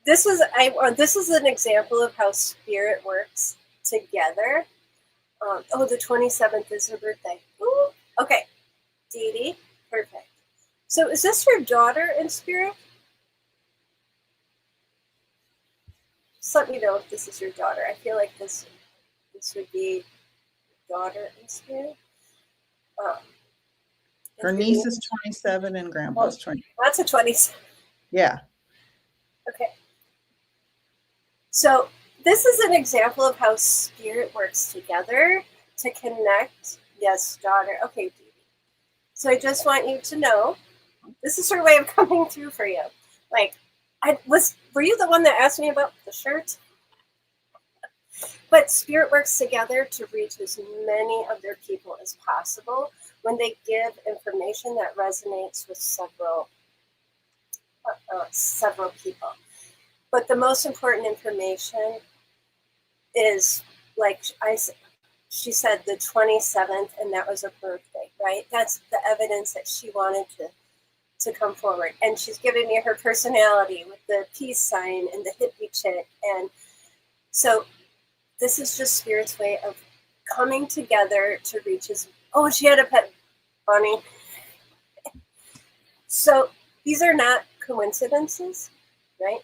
this is an example of how spirit works together. Oh, the 27th is her birthday. Ooh, okay, Dee Dee, perfect. So is this your daughter in spirit? Just let me know if this is your daughter. I feel like this would be daughter in spirit. Her niece is 27 and grandpa's 20. That's a 27. Yeah. Okay. So this is an example of how spirit works together to connect. Yes, daughter. Okay, Dee Dee. So I just want you to know, this is her way of coming through for you. Like, were you the one that asked me about the shirt? But spirit works together to reach as many of their people as possible when they give information that resonates with several people. But the most important information is, like she said, the 27th, and that was her birthday, right? That's the evidence that she wanted to come forward. And she's giving me her personality with the peace sign and the hippie chick. And so this is just spirit's way of coming together to reach his. Oh, she had a pet bunny. So these are not coincidences, right?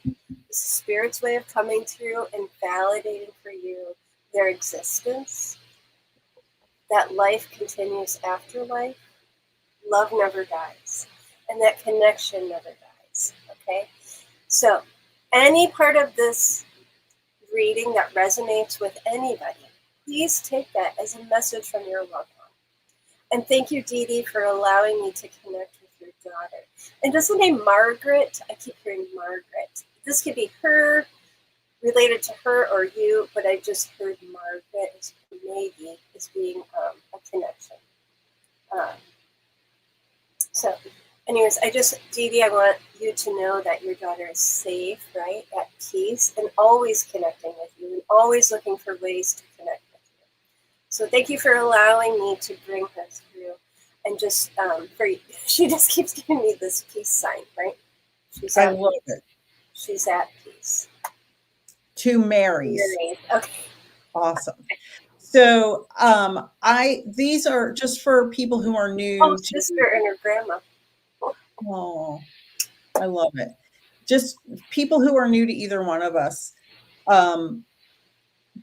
This is spirit's way of coming through and validating for you their existence, that life continues after life, love never dies, and that connection never dies, okay? So any part of this reading that resonates with anybody, please take that as a message from your loved one. And thank you, Dee Dee, for allowing me to connect with your daughter. And just the name Margaret, I keep hearing Margaret. This could be her, related to her or you, but I just heard Margaret as maybe as being a connection. So anyways, Dee Dee, I want you to know that your daughter is safe, right, at peace, and always connecting with you, and always looking for ways to connect with you. So thank you for allowing me to bring her through. And just she just keeps giving me this peace sign, right? I love it. She's at peace. Two Marys. Okay. Awesome. So these are just for people who are new. Oh, sister and her grandma. Oh, I love it. Just people who are new to either one of us.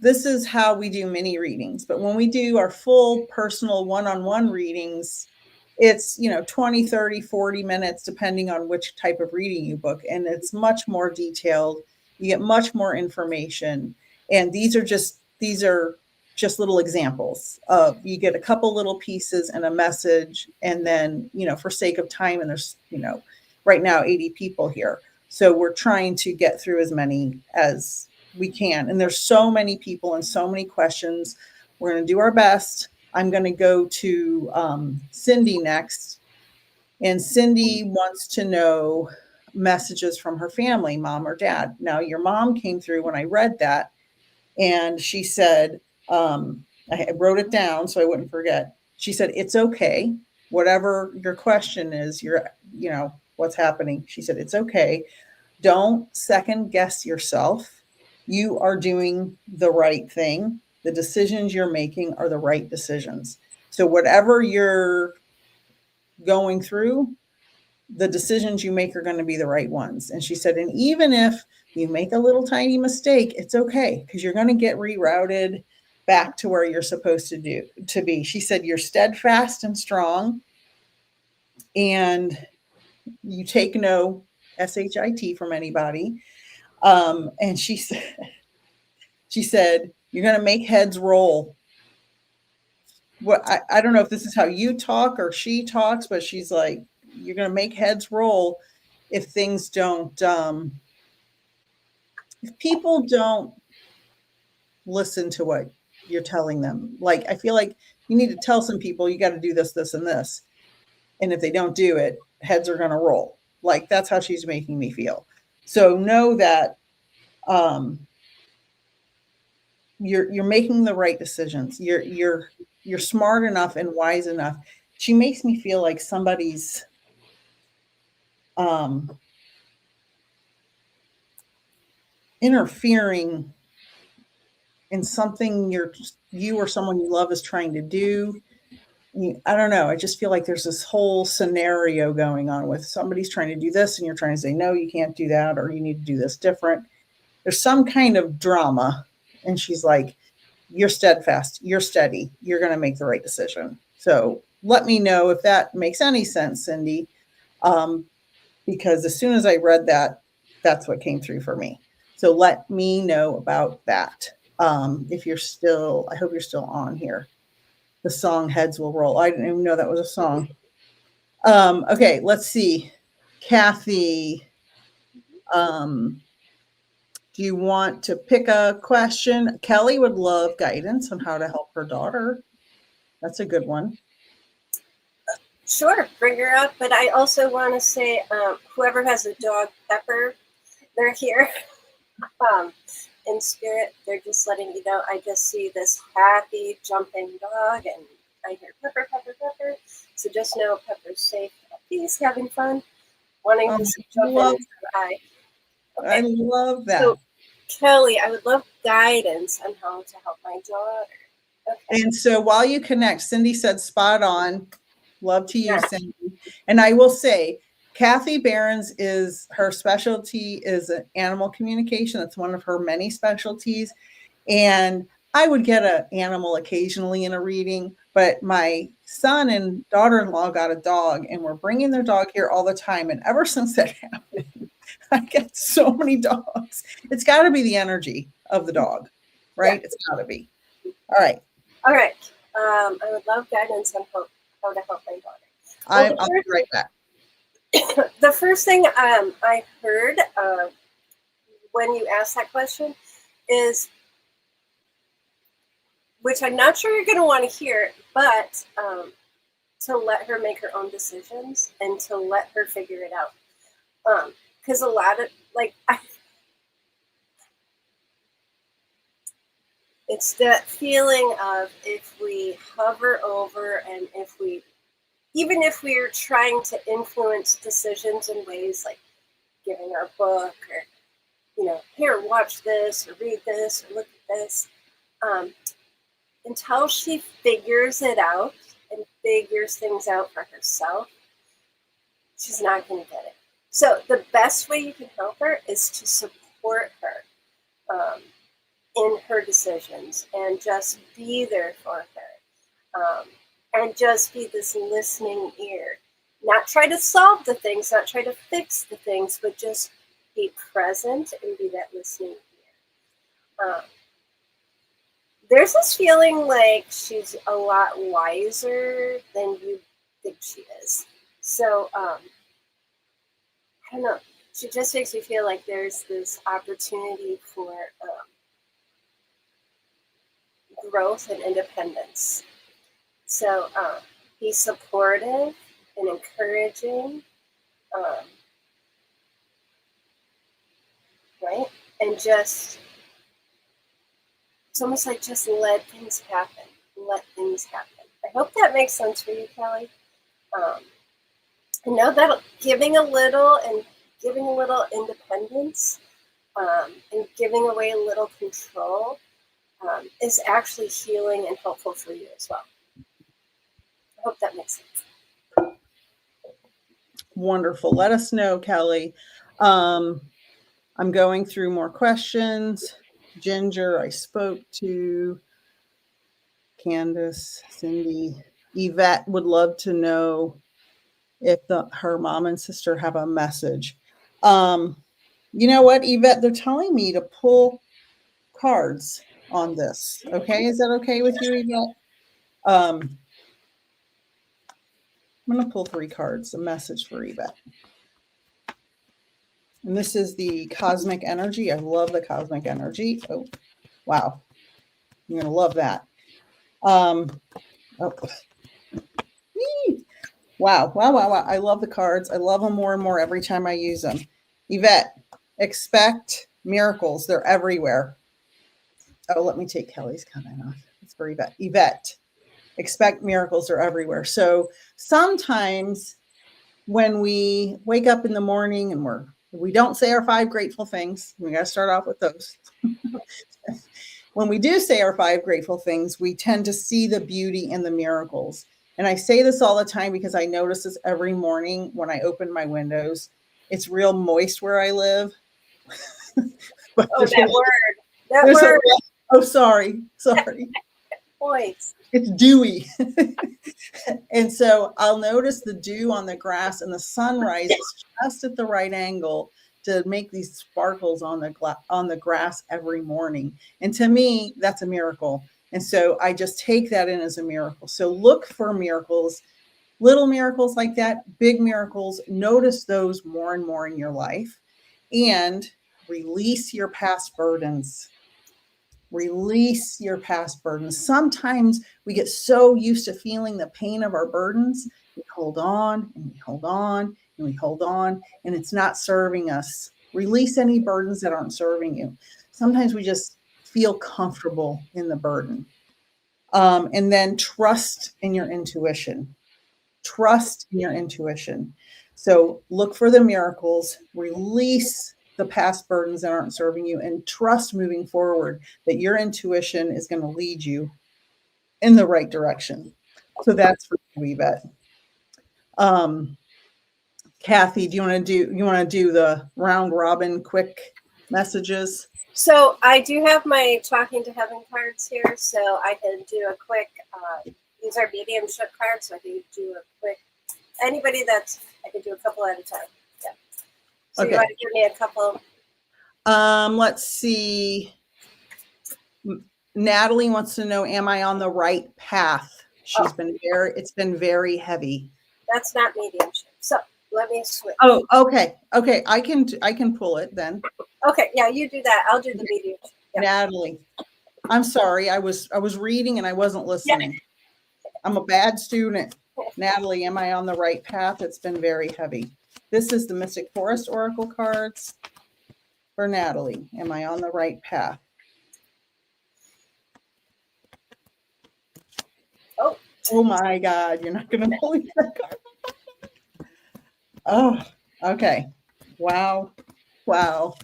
This is how we do mini readings, but when we do our full personal one-on-one readings, it's 20, 30, 40 minutes, depending on which type of reading you book. And it's much more detailed. You get much more information. And these are just little examples of, you get a couple little pieces and a message. And then, for sake of time, and there's, right now 80 people here. So we're trying to get through as many as we can. And there's so many people and so many questions. We're going to do our best. I'm going to go to Cindy next. And Cindy wants to know messages from her family, mom or dad. Now, your mom came through when I read that. And she said, I wrote it down so I wouldn't forget. She said, it's okay. Whatever your question is, what's happening. She said, it's okay. Don't second guess yourself. You are doing the right thing. The decisions you're making are the right decisions. So whatever you're going through, the decisions you make are going to be the right ones. And she said, and even if you make a little tiny mistake, it's okay, because you're going to get rerouted back to where you're supposed to be. She said, you're steadfast and strong, and you take no SHIT from anybody. And she said, you're going to make heads roll. Well, I don't know if this is how you talk or she talks, but she's like, you're going to make heads roll if things don't, if people don't listen to what you're telling them. Like, I feel like you need to tell some people, you got to do this, this, and this. And if they don't do it, heads are going to roll. Like that's how she's making me feel. So know that you're making the right decisions. You're smart enough and wise enough. She makes me feel like somebody's interfering in something you or someone you love is trying to do. I don't know. I just feel like there's this whole scenario going on with somebody's trying to do this and you're trying to say, no, you can't do that, or you need to do this different. There's some kind of drama. And she's like, you're steadfast, you're steady, you're going to make the right decision. So let me know if that makes any sense, Cindy. Because as soon as I read that, that's what came through for me. So let me know about that. If you're still, I hope you're still on here. The song Heads Will Roll. I didn't even know that was a song. Okay, let's see. Kathi, do you want to pick a question? Kelly would love guidance on how to help her daughter. That's a good one. Sure, bring her up. But I also want to say, whoever has a dog, Pepper, they're here. In spirit, they're just letting you know. I just see this happy jumping dog, and I hear Pepper, Pepper, Pepper. So just know Pepper's safe, he's having fun, wanting to jump in his eye. Okay. I love that. So, Kelly, I would love guidance on how to help my daughter. Okay. And so while you connect, Cindy said spot on. Love to you, Cindy. And I will say, Kathi Behrens is her specialty is animal communication. That's one of her many specialties. And I would get an animal occasionally in a reading, but my son and daughter-in-law got a dog, and we're bringing their dog here all the time. And ever since that happened, I get so many dogs. It's got to be the energy of the dog, right? Yeah. It's got to be. All right. All right. I would love guidance on how to help my daughter. Well, I'll be right back. The first thing I heard when you asked that question is, which I'm not sure you're going to want to hear, but to let her make her own decisions and to let her figure it out. Because a lot of, it's that feeling of if we hover over and even if we're trying to influence decisions in ways like giving her a book or, here, watch this or read this or look at this, until she figures it out and figures things out for herself, she's not going to get it. So the best way you can help her is to support her in her decisions and just be there for her. And just be this listening ear. Not try to solve the things, not try to fix the things, but just be present and be that listening ear. There's this feeling like she's a lot wiser than you think she is. So, I don't know. She just makes me feel like there's this opportunity for growth and independence. So be supportive and encouraging, right? And just, it's almost like just let things happen. Let things happen. I hope that makes sense for you, Kelly. I know that giving a little independence and giving away a little control is actually healing and helpful for you as well. I hope that makes sense. Wonderful. Let us know, Kelly. I'm going through more questions. Ginger, I spoke to. Candace, Cindy, Yvette would love to know if her mom and sister have a message. You know what, Yvette? They're telling me to pull cards on this. Okay, is that okay with you, Yvette? I'm going to pull 3 cards, a message for Yvette. And this is the cosmic energy. I love the cosmic energy. Oh, wow. You're going to love that. Wow. Wow. Wow. Wow. I love the cards. I love them more and more every time I use them. Yvette, expect miracles. They're everywhere. Oh, let me take Kelly's comment off. It's for Yvette. Yvette, expect miracles are everywhere. So sometimes when we wake up in the morning and we don't say our 5 grateful things, we got to start off with those. When we do say our 5 grateful things, we tend to see the beauty and the miracles. And I say this all the time because I notice this every morning when I open my windows. It's real moist where I live. But oh, that word. That word. Oh, sorry. Moist. It's dewy. And so I'll notice the dew on the grass, and the sun rises just at the right angle to make these sparkles on the grass every morning. And to me, that's a miracle. And so I just take that in as a miracle. So look for miracles, little miracles like that, big miracles. Notice those more and more in your life, and release your past burdens. Release your past burdens. Sometimes we get so used to feeling the pain of our burdens, we hold on and we hold on and we hold on, and it's not serving us. Release any burdens that aren't serving you. Sometimes we just feel comfortable in the burden. And then trust in your intuition. Trust in your intuition. So look for the miracles, release the past burdens that aren't serving you, and trust moving forward that your intuition is going to lead you in the right direction. So that's for you, Yvette. Kathi, do you want to do the round robin quick messages? So I do have my Talking to Heaven cards here, so I can do a quick, these are mediumship cards, so I can do a quick, I can do a couple at a time. Yeah. So okay. You want to give me a couple? Let's see. Natalie wants to know, am I on the right path? It's been very heavy. That's not mediumship. So let me switch. Oh, okay. Okay. I can pull it then. Okay. Yeah, you do that. I'll do the mediumship. Yeah. Natalie, I'm sorry. I was reading and I wasn't listening. Yeah. I'm a bad student. Natalie, am I on the right path? It's been very heavy. This is the Mystic Forest Oracle cards for Natalie. Am I on the right path? Oh my God, you're not going to believe that card. Oh, okay. Wow. Wow.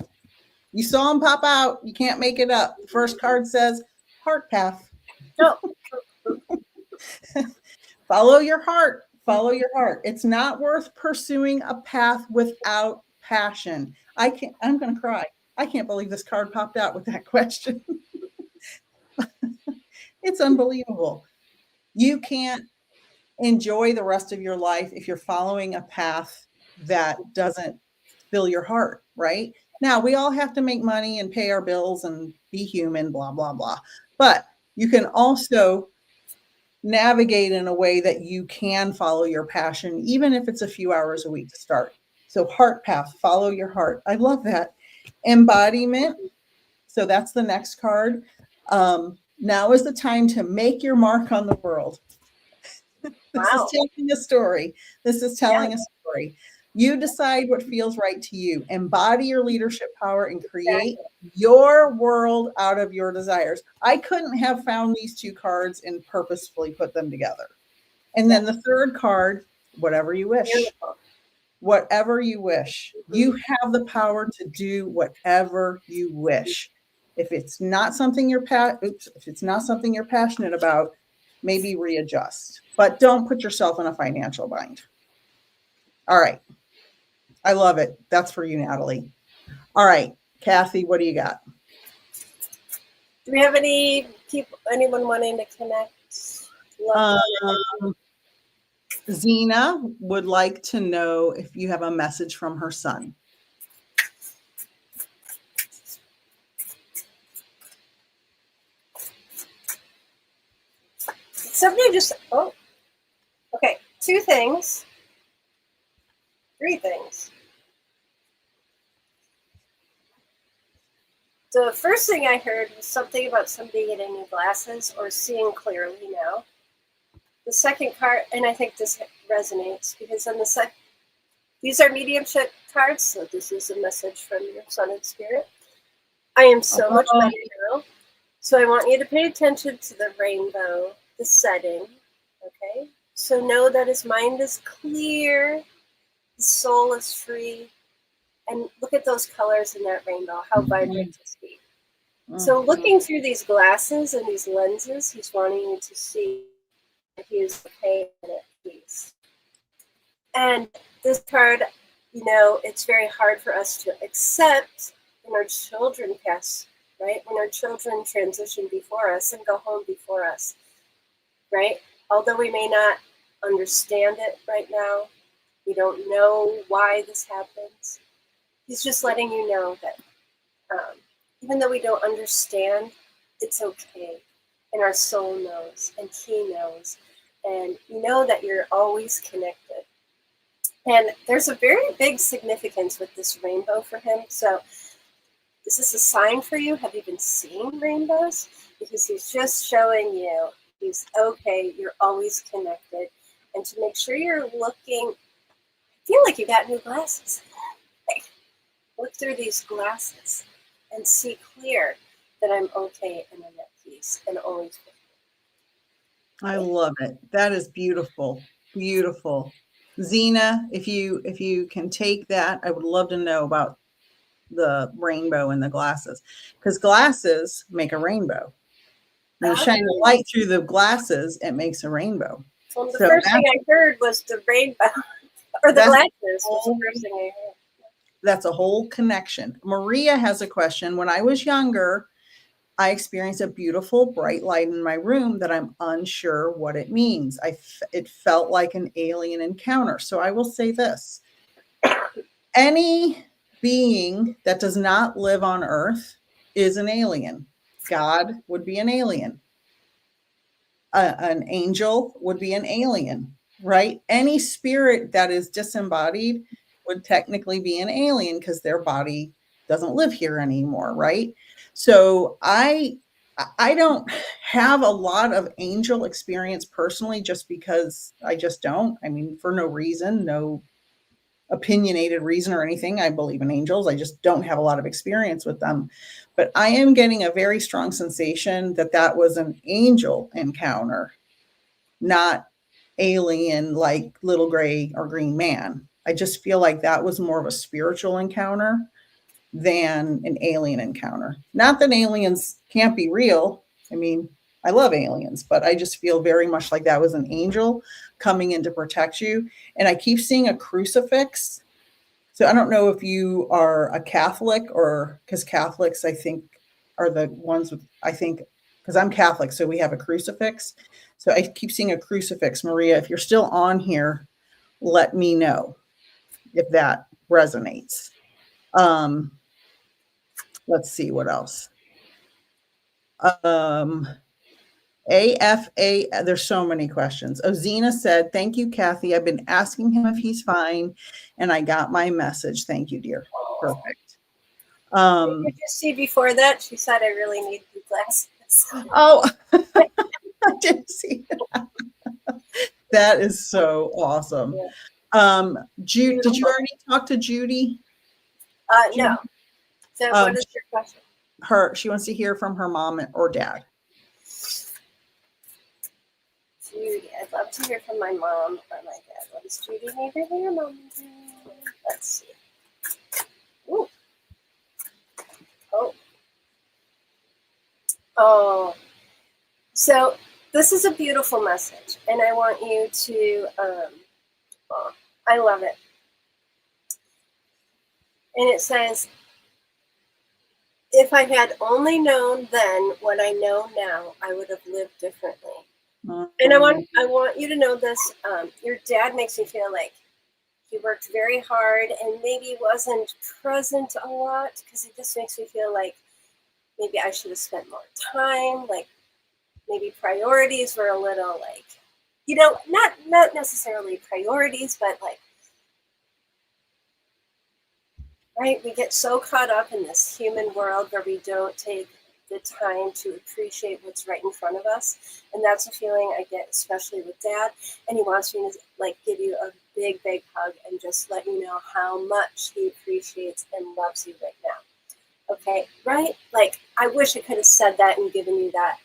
You saw him pop out. You can't make it up. The first card says heart path. No. Follow your heart. Follow your heart. It's not worth pursuing a path without passion. I'm going to cry. I can't believe this card popped out with that question. It's unbelievable. You can't enjoy the rest of your life if you're following a path that doesn't fill your heart, right? Now, we all have to make money and pay our bills and be human, blah, blah, blah. But you can also navigate in a way that you can follow your passion, even if it's a few hours a week to start. So heart path, follow your heart. I love that. Embodiment. So that's the next card. Now is the time to make your mark on the world. This is telling a story. This is telling a story. You decide what feels right to you. Embody your leadership power and create your world out of your desires. I couldn't have found these two cards and purposefully put them together. And then the third card, whatever you wish. Beautiful. Whatever you wish. You have the power to do whatever you wish. If it's not something you're passionate about, maybe readjust. But don't put yourself in a financial bind. All right. I love it. That's for you, Natalie. All right. Kathi, what do you got? Do we have anyone wanting to connect? Zena would like to know if you have a message from her son. Somebody just, okay. 2 things. 3 things. The first thing I heard was something about somebody getting new glasses or seeing clearly now. the second card, and I think this resonates because on the these are mediumship cards, so this is a message from your son and spirit. I am so much better now. So I want you to pay attention to the rainbow, the setting, okay? So know that his mind is clear, his soul is free, and look at those colors in that rainbow, how vibrant his feet. So looking through these glasses and these lenses, he's wanting you to see that he is okay and at peace. And this card, you know, it's very hard for us to accept when our children pass, right? When our children transition before us and go home before us, right? Although we may not understand it right now, we don't know why this happens. He's just letting you know that even though we don't understand, it's okay. And our soul knows, and he knows. And you know that you're always connected. And there's a very big significance with this rainbow for him. So is this a sign for you? Have you been seeing rainbows? Because he's just showing you he's okay, you're always connected. And to make sure you're looking, I feel like you got new glasses. Look through these glasses and see clear that I'm okay and I'm at peace and always with you. I love it. That is beautiful. Beautiful. Zena, if you can take that, I would love to know about the rainbow and the glasses, because glasses make a rainbow. When you shine the light through the glasses, it makes a rainbow. Well, the first thing I heard was the rainbow, or the glasses was the first thing I heard. That's a whole connection. Maria has a question. When I was younger, I experienced a beautiful bright light in my room that I'm unsure what it means. It felt like an alien encounter. So I will say this. Any being that does not live on Earth is an alien. God would be an alien. An angel would be an alien, right? Any spirit that is disembodied would technically be an alien because their body doesn't live here anymore, right? So I don't have a lot of angel experience personally, just because I just don't. I mean, for no reason, no opinionated reason or anything. I believe in angels. I just don't have a lot of experience with them. But I am getting a very strong sensation that that was an angel encounter, not alien like little gray or green man. I just feel like that was more of a spiritual encounter than an alien encounter. Not that aliens can't be real. I mean, I love aliens, but I just feel very much like that was an angel coming in to protect you. And I keep seeing a crucifix. So I don't know if you are a Catholic, or because Catholics, I think, are the ones with, I think, because I'm Catholic, so we have a crucifix. So I keep seeing a crucifix. Maria, if you're still on here, let me know if that resonates. Let's see what else. AFA, there's so many questions. Ozina said, thank you, Kathi. I've been asking him if he's fine, and I got my message. Thank you, dear. Perfect. Did you see before that? She said, I really need new glasses. Oh, I didn't see that. That is so awesome. Yeah. Jude, did you already talk to Judy? Judy? No. So what is your question? She wants to hear from her mom or dad. Judy, I'd love to hear from my mom or my dad. What does Judy need to hear, Mom? Let's see. Ooh. Oh. So this is a beautiful message, and I want you to, I love it. And it says, if I had only known then what I know now, I would have lived differently. And I want you to know this. Your dad makes me feel like he worked very hard and maybe wasn't present a lot, because it just makes me feel like maybe I should have spent more time. Like maybe priorities were a little like, you know, not necessarily priorities, but like, right? We get so caught up in this human world where we don't take the time to appreciate what's right in front of us. And that's a feeling I get, especially with Dad. And he wants me to like give you a big, big hug and just let you know how much he appreciates and loves you right now. Okay, right? Like, I wish I could have said that and given you that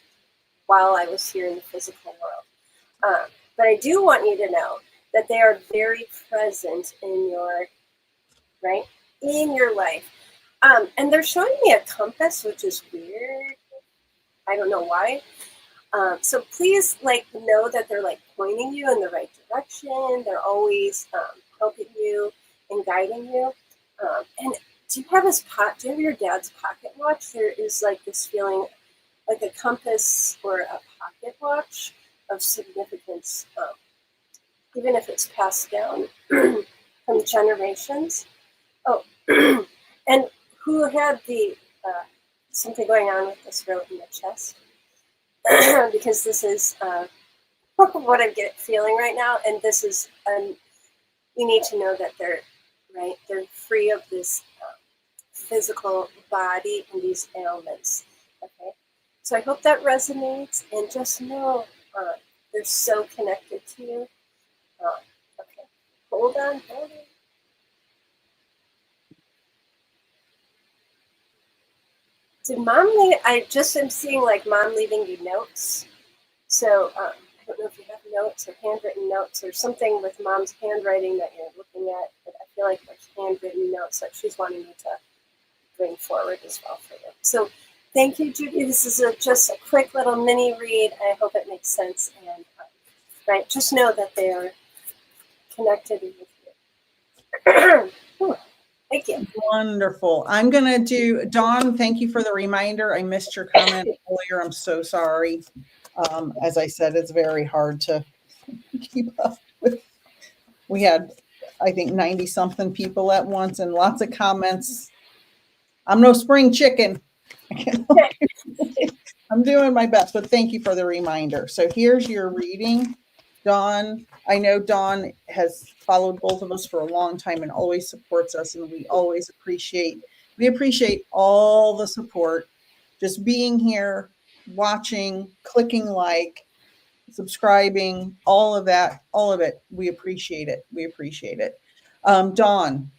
while I was here in the physical world. But I do want you to know that they are very present in your, right, in your life. And they're showing me a compass, which is weird. I don't know why. So please, like, know that they're like pointing you in the right direction. They're always helping you and guiding you. And do you have your dad's pocket watch? There is like this feeling like a compass or a pocket watch of significance, even if it's passed down from generations. Oh, and who had the something going on with this rope in the chest? Because this is what I'm feeling right now, and this is you need to know that they're free of this physical body and these ailments. Okay, so I hope that resonates, and just know they're so connected to you. Okay, hold on. Did Mom leave? I just am seeing like Mom leaving you notes. So I don't know if you have notes or handwritten notes or something with Mom's handwriting that you're looking at, but I feel like there's handwritten notes that she's wanting you to bring forward as well for you. So thank you, Judy. This is just a quick little mini read. I hope it makes sense. And right, just know that they are connected with you. Thank you. Wonderful. I'm going to do, Dawn, thank you for the reminder. I missed your comment earlier. I'm so sorry. As I said, it's very hard to keep up with. We had, I think, 90 something people at once and lots of comments. I'm no spring chicken. I'm doing my best, but thank you for the reminder. So here's your reading. Dawn, I know Dawn has followed both of us for a long time and always supports us, and we always appreciate all the support. Just being here, watching, clicking like, subscribing, all of it. We appreciate it. We appreciate it. Dawn,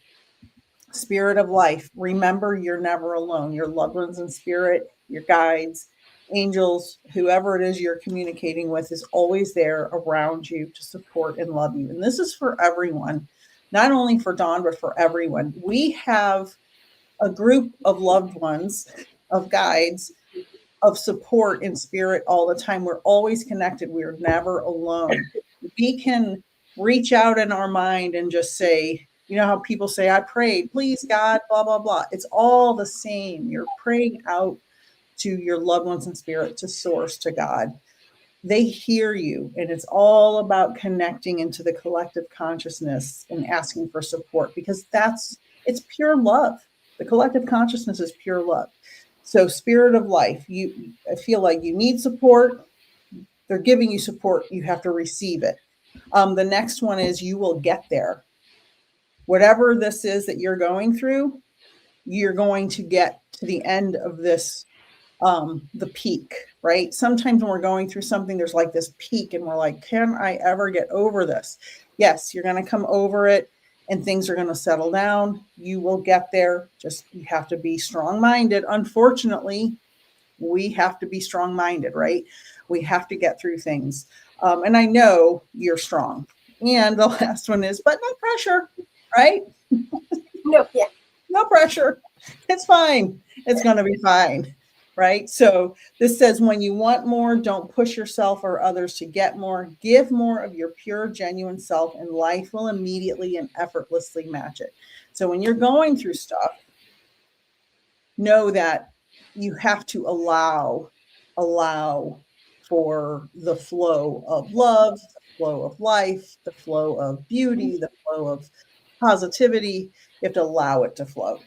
spirit of life, remember you're never alone. Your loved ones in spirit, your guides, angels, whoever it is you're communicating with is always there around you to support and love you. And this is for everyone, not only for Dawn, but for everyone. We have a group of loved ones, of guides, of support in spirit all the time. We're always connected. We're never alone. We can reach out in our mind and just say, you know how people say, I prayed, please God, blah, blah, blah. It's all the same. You're praying out to your loved ones in spirit, to source, to God. They hear you, and it's all about connecting into the collective consciousness and asking for support, because it's pure love. The collective consciousness is pure love. So spirit of life, I feel like you need support. They're giving you support. You have to receive it. The next one is you will get there. Whatever this is that you're going through, you're going to get to the end of this, the peak, right? Sometimes when we're going through something, there's like this peak and we're like, can I ever get over this? Yes, you're going to come over it and things are going to settle down. You will get there. Just, you have to be strong-minded. Unfortunately, we have to be strong-minded, right? We have to get through things. And I know you're strong. And the last one is, but no pressure, right? No, yeah. No pressure. It's fine. It's going to be fine. Right. So this says, when you want more, don't push yourself or others to get more. Give more of your pure, genuine self, and life will immediately and effortlessly match it. So when you're going through stuff, know that you have to allow for the flow of love, the flow of life, the flow of beauty, the flow of positivity. You have to allow it to flow.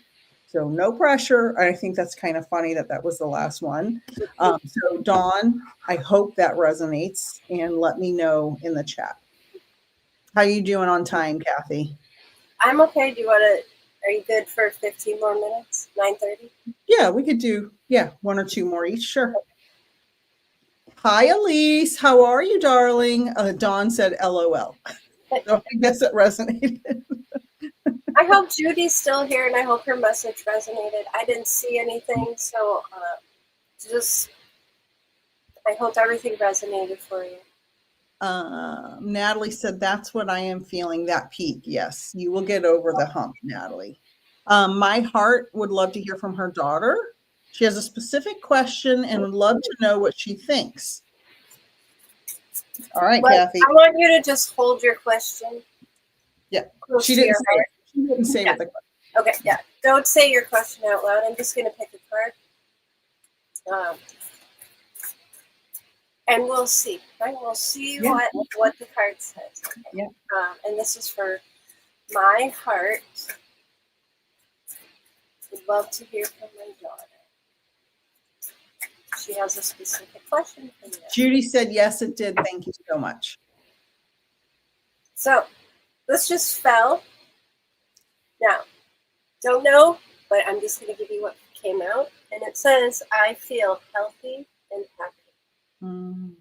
So no pressure. I think that's kind of funny that was the last one. So Dawn, I hope that resonates, and let me know in the chat. How are you doing on time, Kathi? I'm okay. Do you want to Are you good for 15 more minutes? 9:30? Yeah, we could do, 1 or 2 more each. Sure. Hi, Elise. How are you, darling? Dawn said LOL. So I guess it resonated. I hope Judy's still here, and I hope her message resonated. I didn't see anything, so I hope everything resonated for you. Natalie said, that's what I am feeling, that peak. Yes, you will get over the hump, Natalie. My heart would love to hear from her daughter. She has a specific question and would love to know what she thinks. All right, Kathi. I want you to just hold your question. Yeah, she didn't say it. She didn't say what the question. Okay, yeah. Don't say your question out loud. I'm just going to pick a card. And we'll see, right? We'll see what the card says. Okay. Yeah. And this is for my heart. Would love to hear from my daughter. She has a specific question for you. Judy said, yes, it did. Thank you so much. So this just fell. Now, don't know, but I'm just going to give you what came out. And it says, I feel healthy and happy.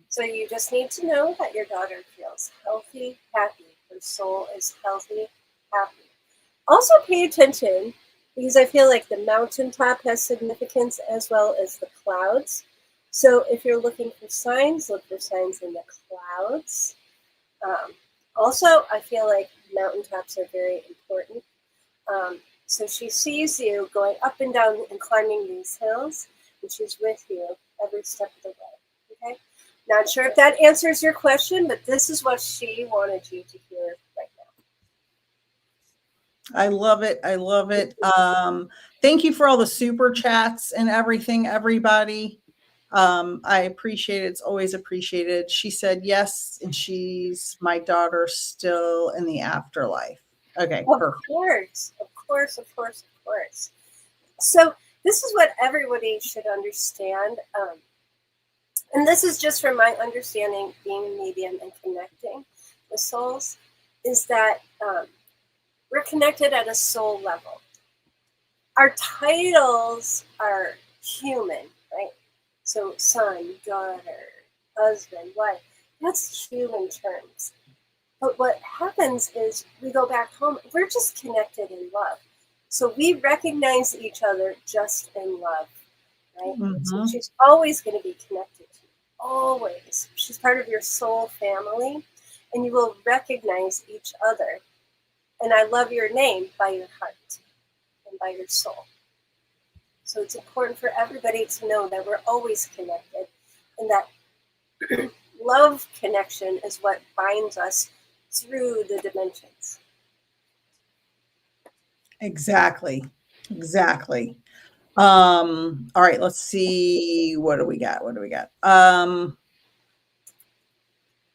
So you just need to know that your daughter feels healthy, happy. Her soul is healthy, happy. Also pay attention, because I feel like the mountaintop has significance as well as the clouds. So if you're looking for signs, look for signs in the clouds. Also, I feel like mountaintops are very important. So she sees you going up and down and climbing these hills, and she's with you every step of the way. Okay? Not sure if that answers your question, but this is what she wanted you to hear right now. I love it. I love it. Thank you for all the super chats and everything, everybody. I appreciate it. It's always appreciated. She said yes, and she's my daughter still in the afterlife. Okay, perfect. Of course. So this is what everybody should understand. And this is just from my understanding, being a medium and connecting with souls, is that we're connected at a soul level. Our titles are human, right? So son, daughter, husband, wife, that's human terms. But what happens is we go back home, we're just connected in love. So we recognize each other just in love, right? So she's always going to be connected to you, always. She's part of your soul family, and you will recognize each other. And I love your name by your heart and by your soul. So it's important for everybody to know that we're always connected, and that love connection is what binds us through the dimensions. Exactly. All right, let's see. What do we got?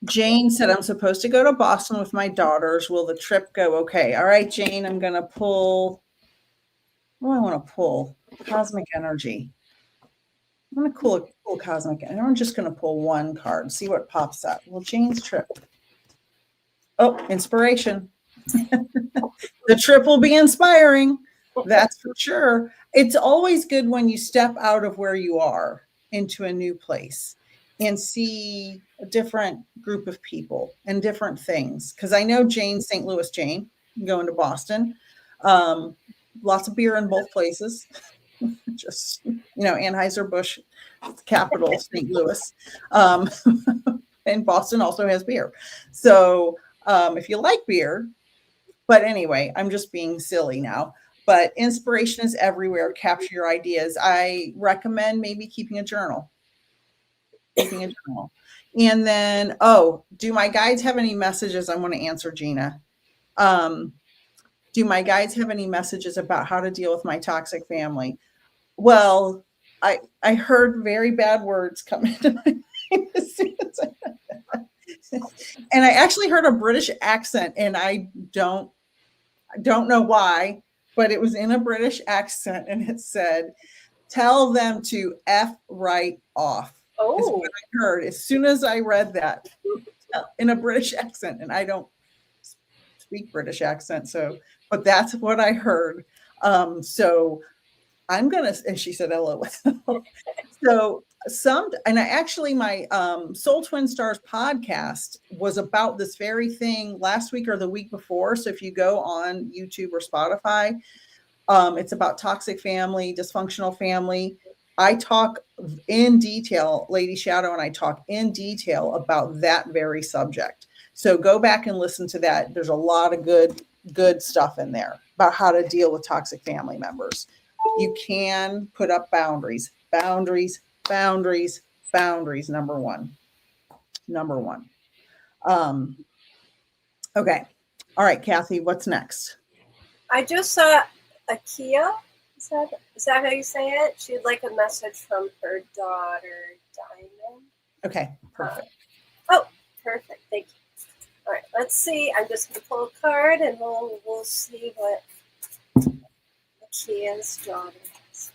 Jane said, I'm supposed to go to Boston with my daughters. Will the trip go okay? All right, Jane, I'm going to pull. What do I want to pull? Cosmic energy. I'm going to pull cosmic energy. I'm just going to pull one card, see what pops up. Well, Jane's trip. Oh, inspiration. The trip will be inspiring. That's for sure. It's always good when you step out of where you are into a new place and see a different group of people and different things. Because I know Jane, St. Louis Jane, going to Boston. Lots of beer in both places. Just, Anheuser-Busch, capital, St. Louis. And Boston also has beer. So if you like beer, but anyway, I'm just being silly now. But inspiration is everywhere. Capture your ideas. I recommend maybe keeping a journal. And then, do my guides have any messages? I want to answer Gina. Do my guides have any messages about how to deal with my toxic family? Well, I heard very bad words come into my mind as soon as I heard that. And I actually heard a British accent, and I don't know why, but it was in a British accent, and it said, tell them to F right off. Is what I heard as soon as I read that in a British accent, and I don't speak speak British accent. So, but that's what I heard. So I'm going to, and she said, LOL. So and I actually, my Soul Twin Stars podcast was about this very thing last week or the week before. So if you go on YouTube or Spotify, it's about toxic family, dysfunctional family. I talk in detail, Lady Shadow and I talk in detail about that very subject. So go back and listen to that. There's a lot of good stuff in there about how to deal with toxic family members. You can put up boundaries. Number one. Okay. All right, Kathi, what's next? I just saw Akia. Is that how you say it? She'd like a message from her daughter, Diamond. Okay, perfect. Perfect. Thank you. All right, let's see. I'm just going to pull a card and we'll see what Akia's daughter is.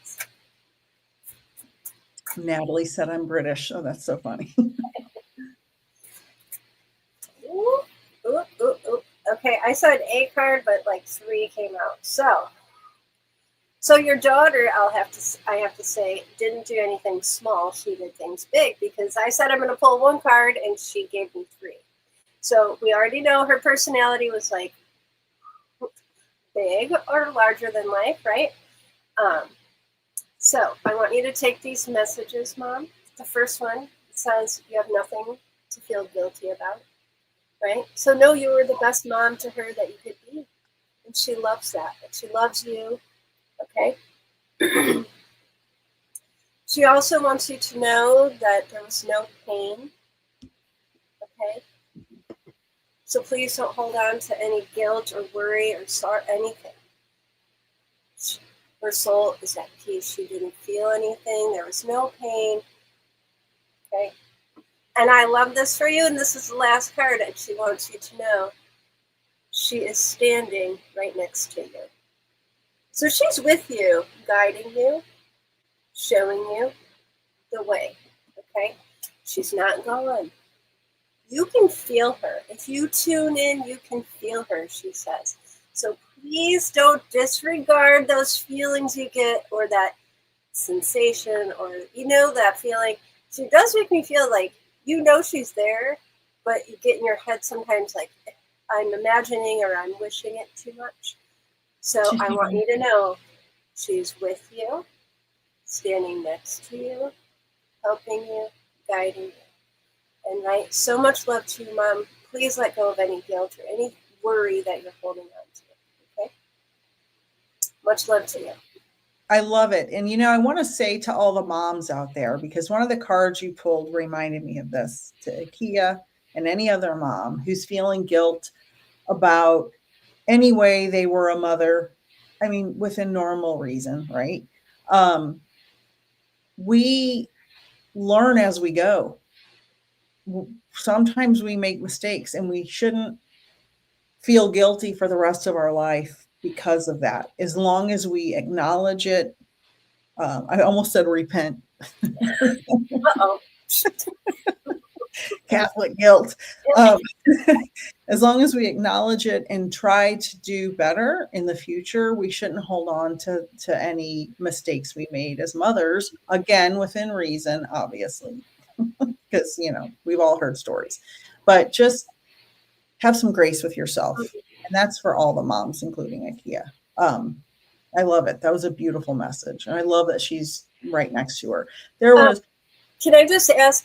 Natalie said I'm British. Oh, that's so funny. Ooh. Okay, I saw an A card, but like 3 came out. So your daughter, I have to say, didn't do anything small. She did things big, because I said I'm going to pull 1 card and she gave me 3. So we already know her personality was like big or larger than life, right? So I want you to take these messages, Mom. The first one says you have nothing to feel guilty about, right? So know you were the best mom to her that you could be. And she loves that. And she loves you, okay? She also wants you to know that there was no pain, okay? So please don't hold on to any guilt or worry or sorrow, anything. Her soul is at peace. She didn't feel anything. There was no pain. Okay. And I love this for you. And this is the last card. And she wants you to know she is standing right next to you. So she's with you, guiding you, showing you the way. Okay. She's not gone. You can feel her. If you tune in, you can feel her, she says. So please don't disregard those feelings you get, or that sensation, or, that feeling. She does make me feel like, she's there, but you get in your head sometimes like, I'm imagining or I'm wishing it too much. So I want you to know she's with you, standing next to you, helping you, guiding you. And right, so much love to you, Mom. Please let go of any guilt or any worry that you're holding on to. Okay? Much love to you. I love it. And, I want to say to all the moms out there, because one of the cards you pulled reminded me of this, to Akia and any other mom who's feeling guilt about any way they were a mother. I mean, within normal reason, right? We learn as we go. Sometimes we make mistakes, and we shouldn't feel guilty for the rest of our life because of that. As long as we acknowledge it, I almost said repent. Uh-oh. Catholic guilt. As long as we acknowledge it and try to do better in the future, we shouldn't hold on to any mistakes we made as mothers, again, within reason, obviously, because, we've all heard stories, but just have some grace with yourself. And that's for all the moms, including Akia. I love it. That was a beautiful message. And I love that she's right next to her. Can I just ask,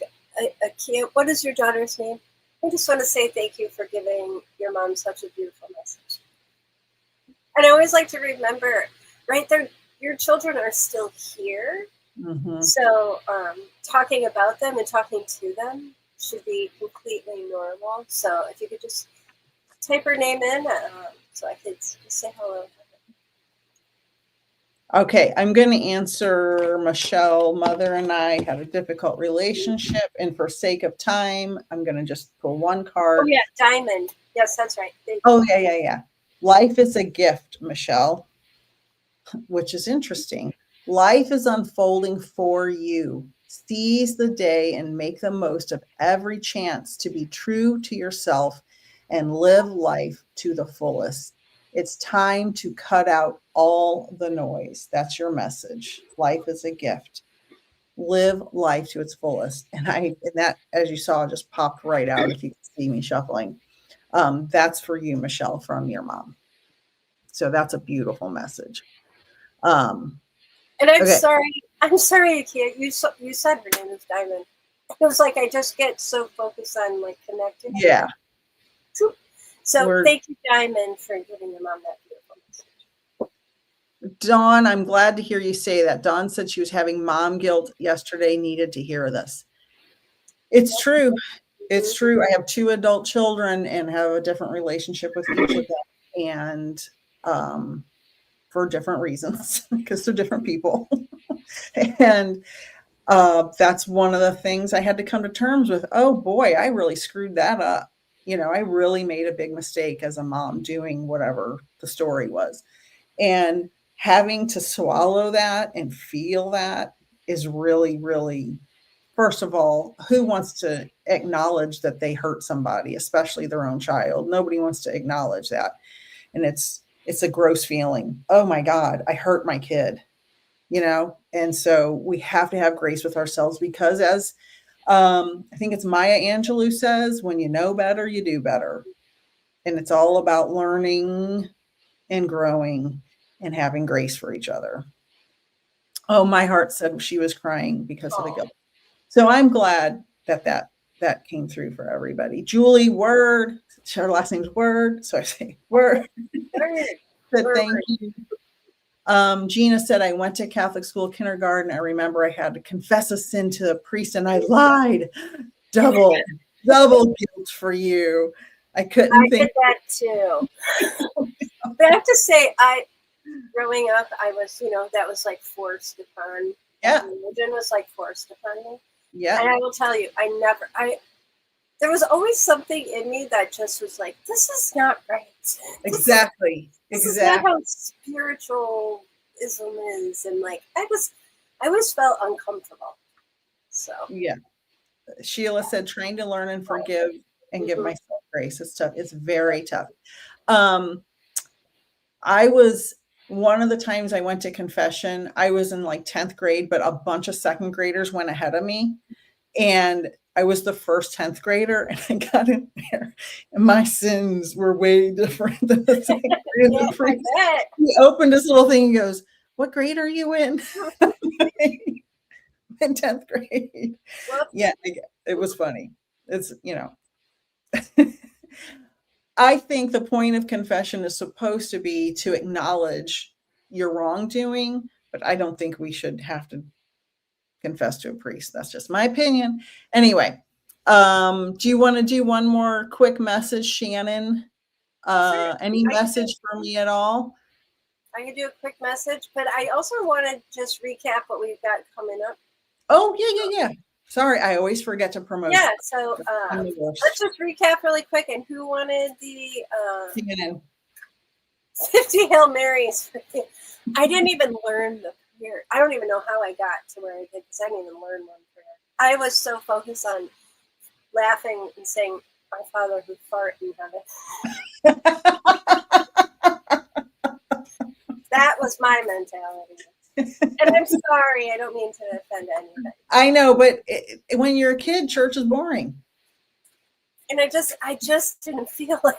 Akia, what is your daughter's name? I just want to say thank you for giving your mom such a beautiful message. And I always like to remember, right there, your children are still here. Mm-hmm. So talking about them and talking to them should be completely normal. So if you could just type her name in so I could say hello. Okay, I'm going to answer Michelle. Mother and I had a difficult relationship, and for sake of time, I'm going to just pull 1 card. Oh, yeah, Diamond. Yes, that's right. Oh, yeah. Life is a gift, Michelle, which is interesting. Life is unfolding for you. Seize the day and make the most of every chance to be true to yourself and live life to the fullest. It's time to cut out all the noise. That's your message. Life is a gift. Live life to its fullest. And that, as you saw, just popped right out if you can see me shuffling. That's for you, Michelle, from your mom. So that's a beautiful message. And I'm sorry, Kathi. You said her name is Diamond. It was like I just get so focused on like connecting. Yeah. So thank you, Diamond, for giving your mom that beautiful message. Dawn, I'm glad to hear you say that. Dawn said she was having mom guilt yesterday, needed to hear this. It's true. It's true. I have 2 adult children and have a different relationship with each of them. And for different reasons, because they're different people. And that's one of the things I had to come to terms with. Oh boy, I really screwed that up. I really made a big mistake as a mom doing whatever the story was. And having to swallow that and feel that is really, really, first of all, who wants to acknowledge that they hurt somebody, especially their own child? Nobody wants to acknowledge that. And it's a gross feeling. Oh my God, I hurt my kid, And so we have to have grace with ourselves because as I think it's Maya Angelou says, when you know better, you do better. And it's all about learning and growing and having grace for each other. Oh, my heart said she was crying because of the guilt. So I'm glad that came through for everybody. Julie Word, her last name's Word, so I say Word. Said thank you. Gina said, I went to Catholic school kindergarten. I remember I had to confess a sin to a priest and I lied. Double guilt for you. I couldn't think. I did that too. But I have to say, growing up, I was, that was like forced upon. Yeah. Religion was like forced upon me. Yeah. And I will tell you, there was always something in me that just was like, this is not right. Exactly. This is not how spiritualism is. And like, I always felt uncomfortable. So. Yeah. Sheila said, trying to learn and forgive and give myself grace. It's tough. It's very tough. One of the times I went to confession, I was in like 10th grade, but a bunch of 2nd graders went ahead of me. And I was the first 10th grader and I got in there and my sins were way different than the 2nd grade. He opened his little thing and goes, what grade are you in? In 10th grade. Yeah, it was funny. It's, I think the point of confession is supposed to be to acknowledge your wrongdoing, but I don't think we should have to confess to a priest. That's just my opinion. Anyway, do you want to do one more quick message, Shannon? Any message for me at all? I can do a quick message, but I also want to just recap what we've got coming up. Oh, yeah. Sorry, I always forget to promote. Yeah, so let's just recap really quick. And who wanted the 50 Hail Marys? I didn't even learn the prayer. I don't even know how I got to where I did because I didn't even learn one prayer. I was so focused on laughing and saying, "My Father who fart in heaven." That was my mentality. And I'm sorry, I don't mean to offend anybody. I know, but when you're a kid, church is boring. And I just didn't feel it.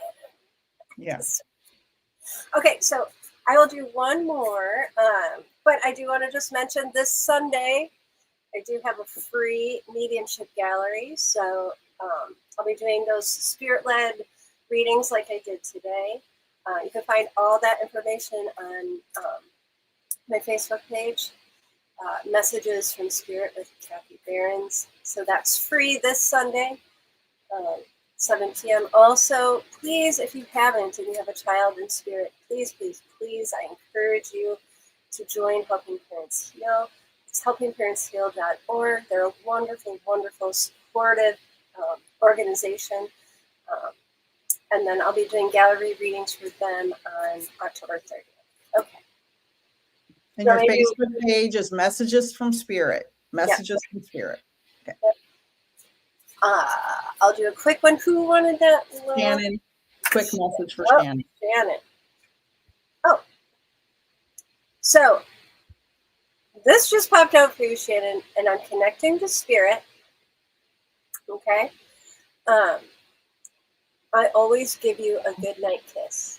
Yes. Okay, so I will do one more, but I do want to just mention this Sunday, I do have a free mediumship gallery. So I'll be doing those spirit-led readings like I did today. You can find all that information on my Facebook page, Messages from Spirit with Kathi Behrens. So that's free this Sunday, 7 p.m. Also, please, if you haven't and you have a child in spirit, please, I encourage you to join Helping Parents Heal. It's helpingparentsheal.org. They're a wonderful, wonderful, supportive organization. And then I'll be doing gallery readings for them on October 30th. Okay. And your Facebook page is Messages from Spirit. Messages from Spirit. Okay. I'll do a quick one. Who wanted that? Shannon. quick message for Shannon. Shannon. Oh. So this just popped out for you, Shannon, and I'm connecting to spirit. Okay. I always give you a good night kiss.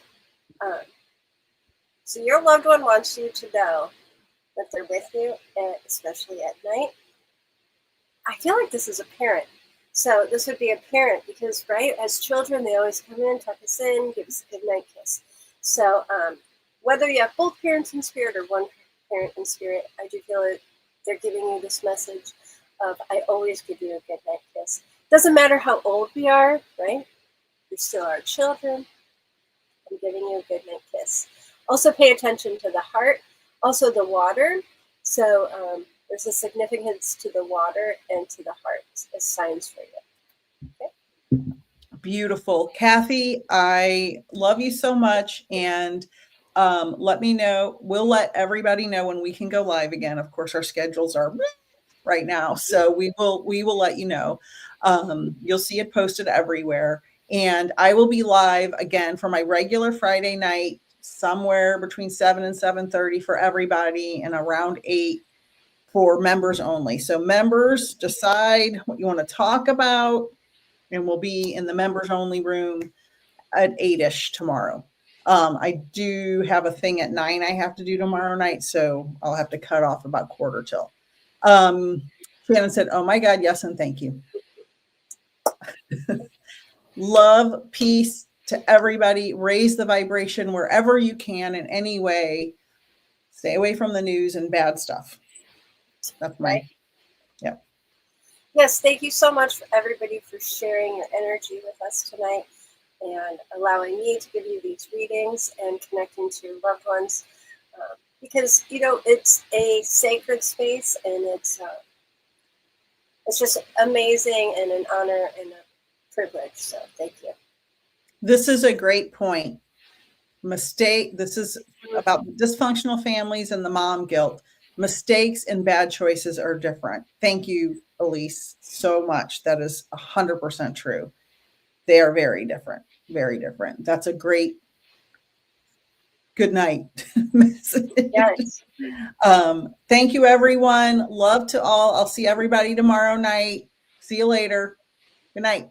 So your loved one wants you to know that they're with you, especially at night. I feel like this is a parent. So this would be a parent because, right, as children, they always come in, tuck us in, give us a good night kiss. So whether you have both parents in spirit or one parent in spirit, I do feel that they're giving you this message of, I always give you a good night kiss. Doesn't matter how old we are, right? We're still our children. I'm giving you a good night kiss. Also pay attention to the heart, also the water. So there's a significance to the water and to the heart as signs for you. Okay? Beautiful. Kathi, I love you so much. And let me know. We'll let everybody know when we can go live again. Of course, our schedules are right now. So we will let you know. You'll see it posted everywhere. And I will be live again for my regular Friday night, somewhere between 7 and 7:30 for everybody, and around 8 for members only. So members, decide what you want to talk about, and we'll be in the members only room at 8ish tomorrow. I do have a thing at 9 I have to do tomorrow night, so I'll have to cut off about 8:45. Shannon said, oh my God, yes, and thank you. Love, peace to everybody. Raise the vibration wherever you can in any way. Stay away from the news and bad stuff. That's my, yeah. Yes, thank you so much for everybody for sharing your energy with us tonight and allowing me to give you these readings and connecting to your loved ones. Because, you know, it's a sacred space and it's just amazing and an honor and a privilege. So thank you. This is a great point. This is about dysfunctional families and the mom guilt. Mistakes and bad choices are different. Thank you, Elise, so much. That is 100% true. They are very different, very different. That's a great good night message. Yes. Thank you, everyone. Love to all. I'll see everybody tomorrow night. See you later. Good night.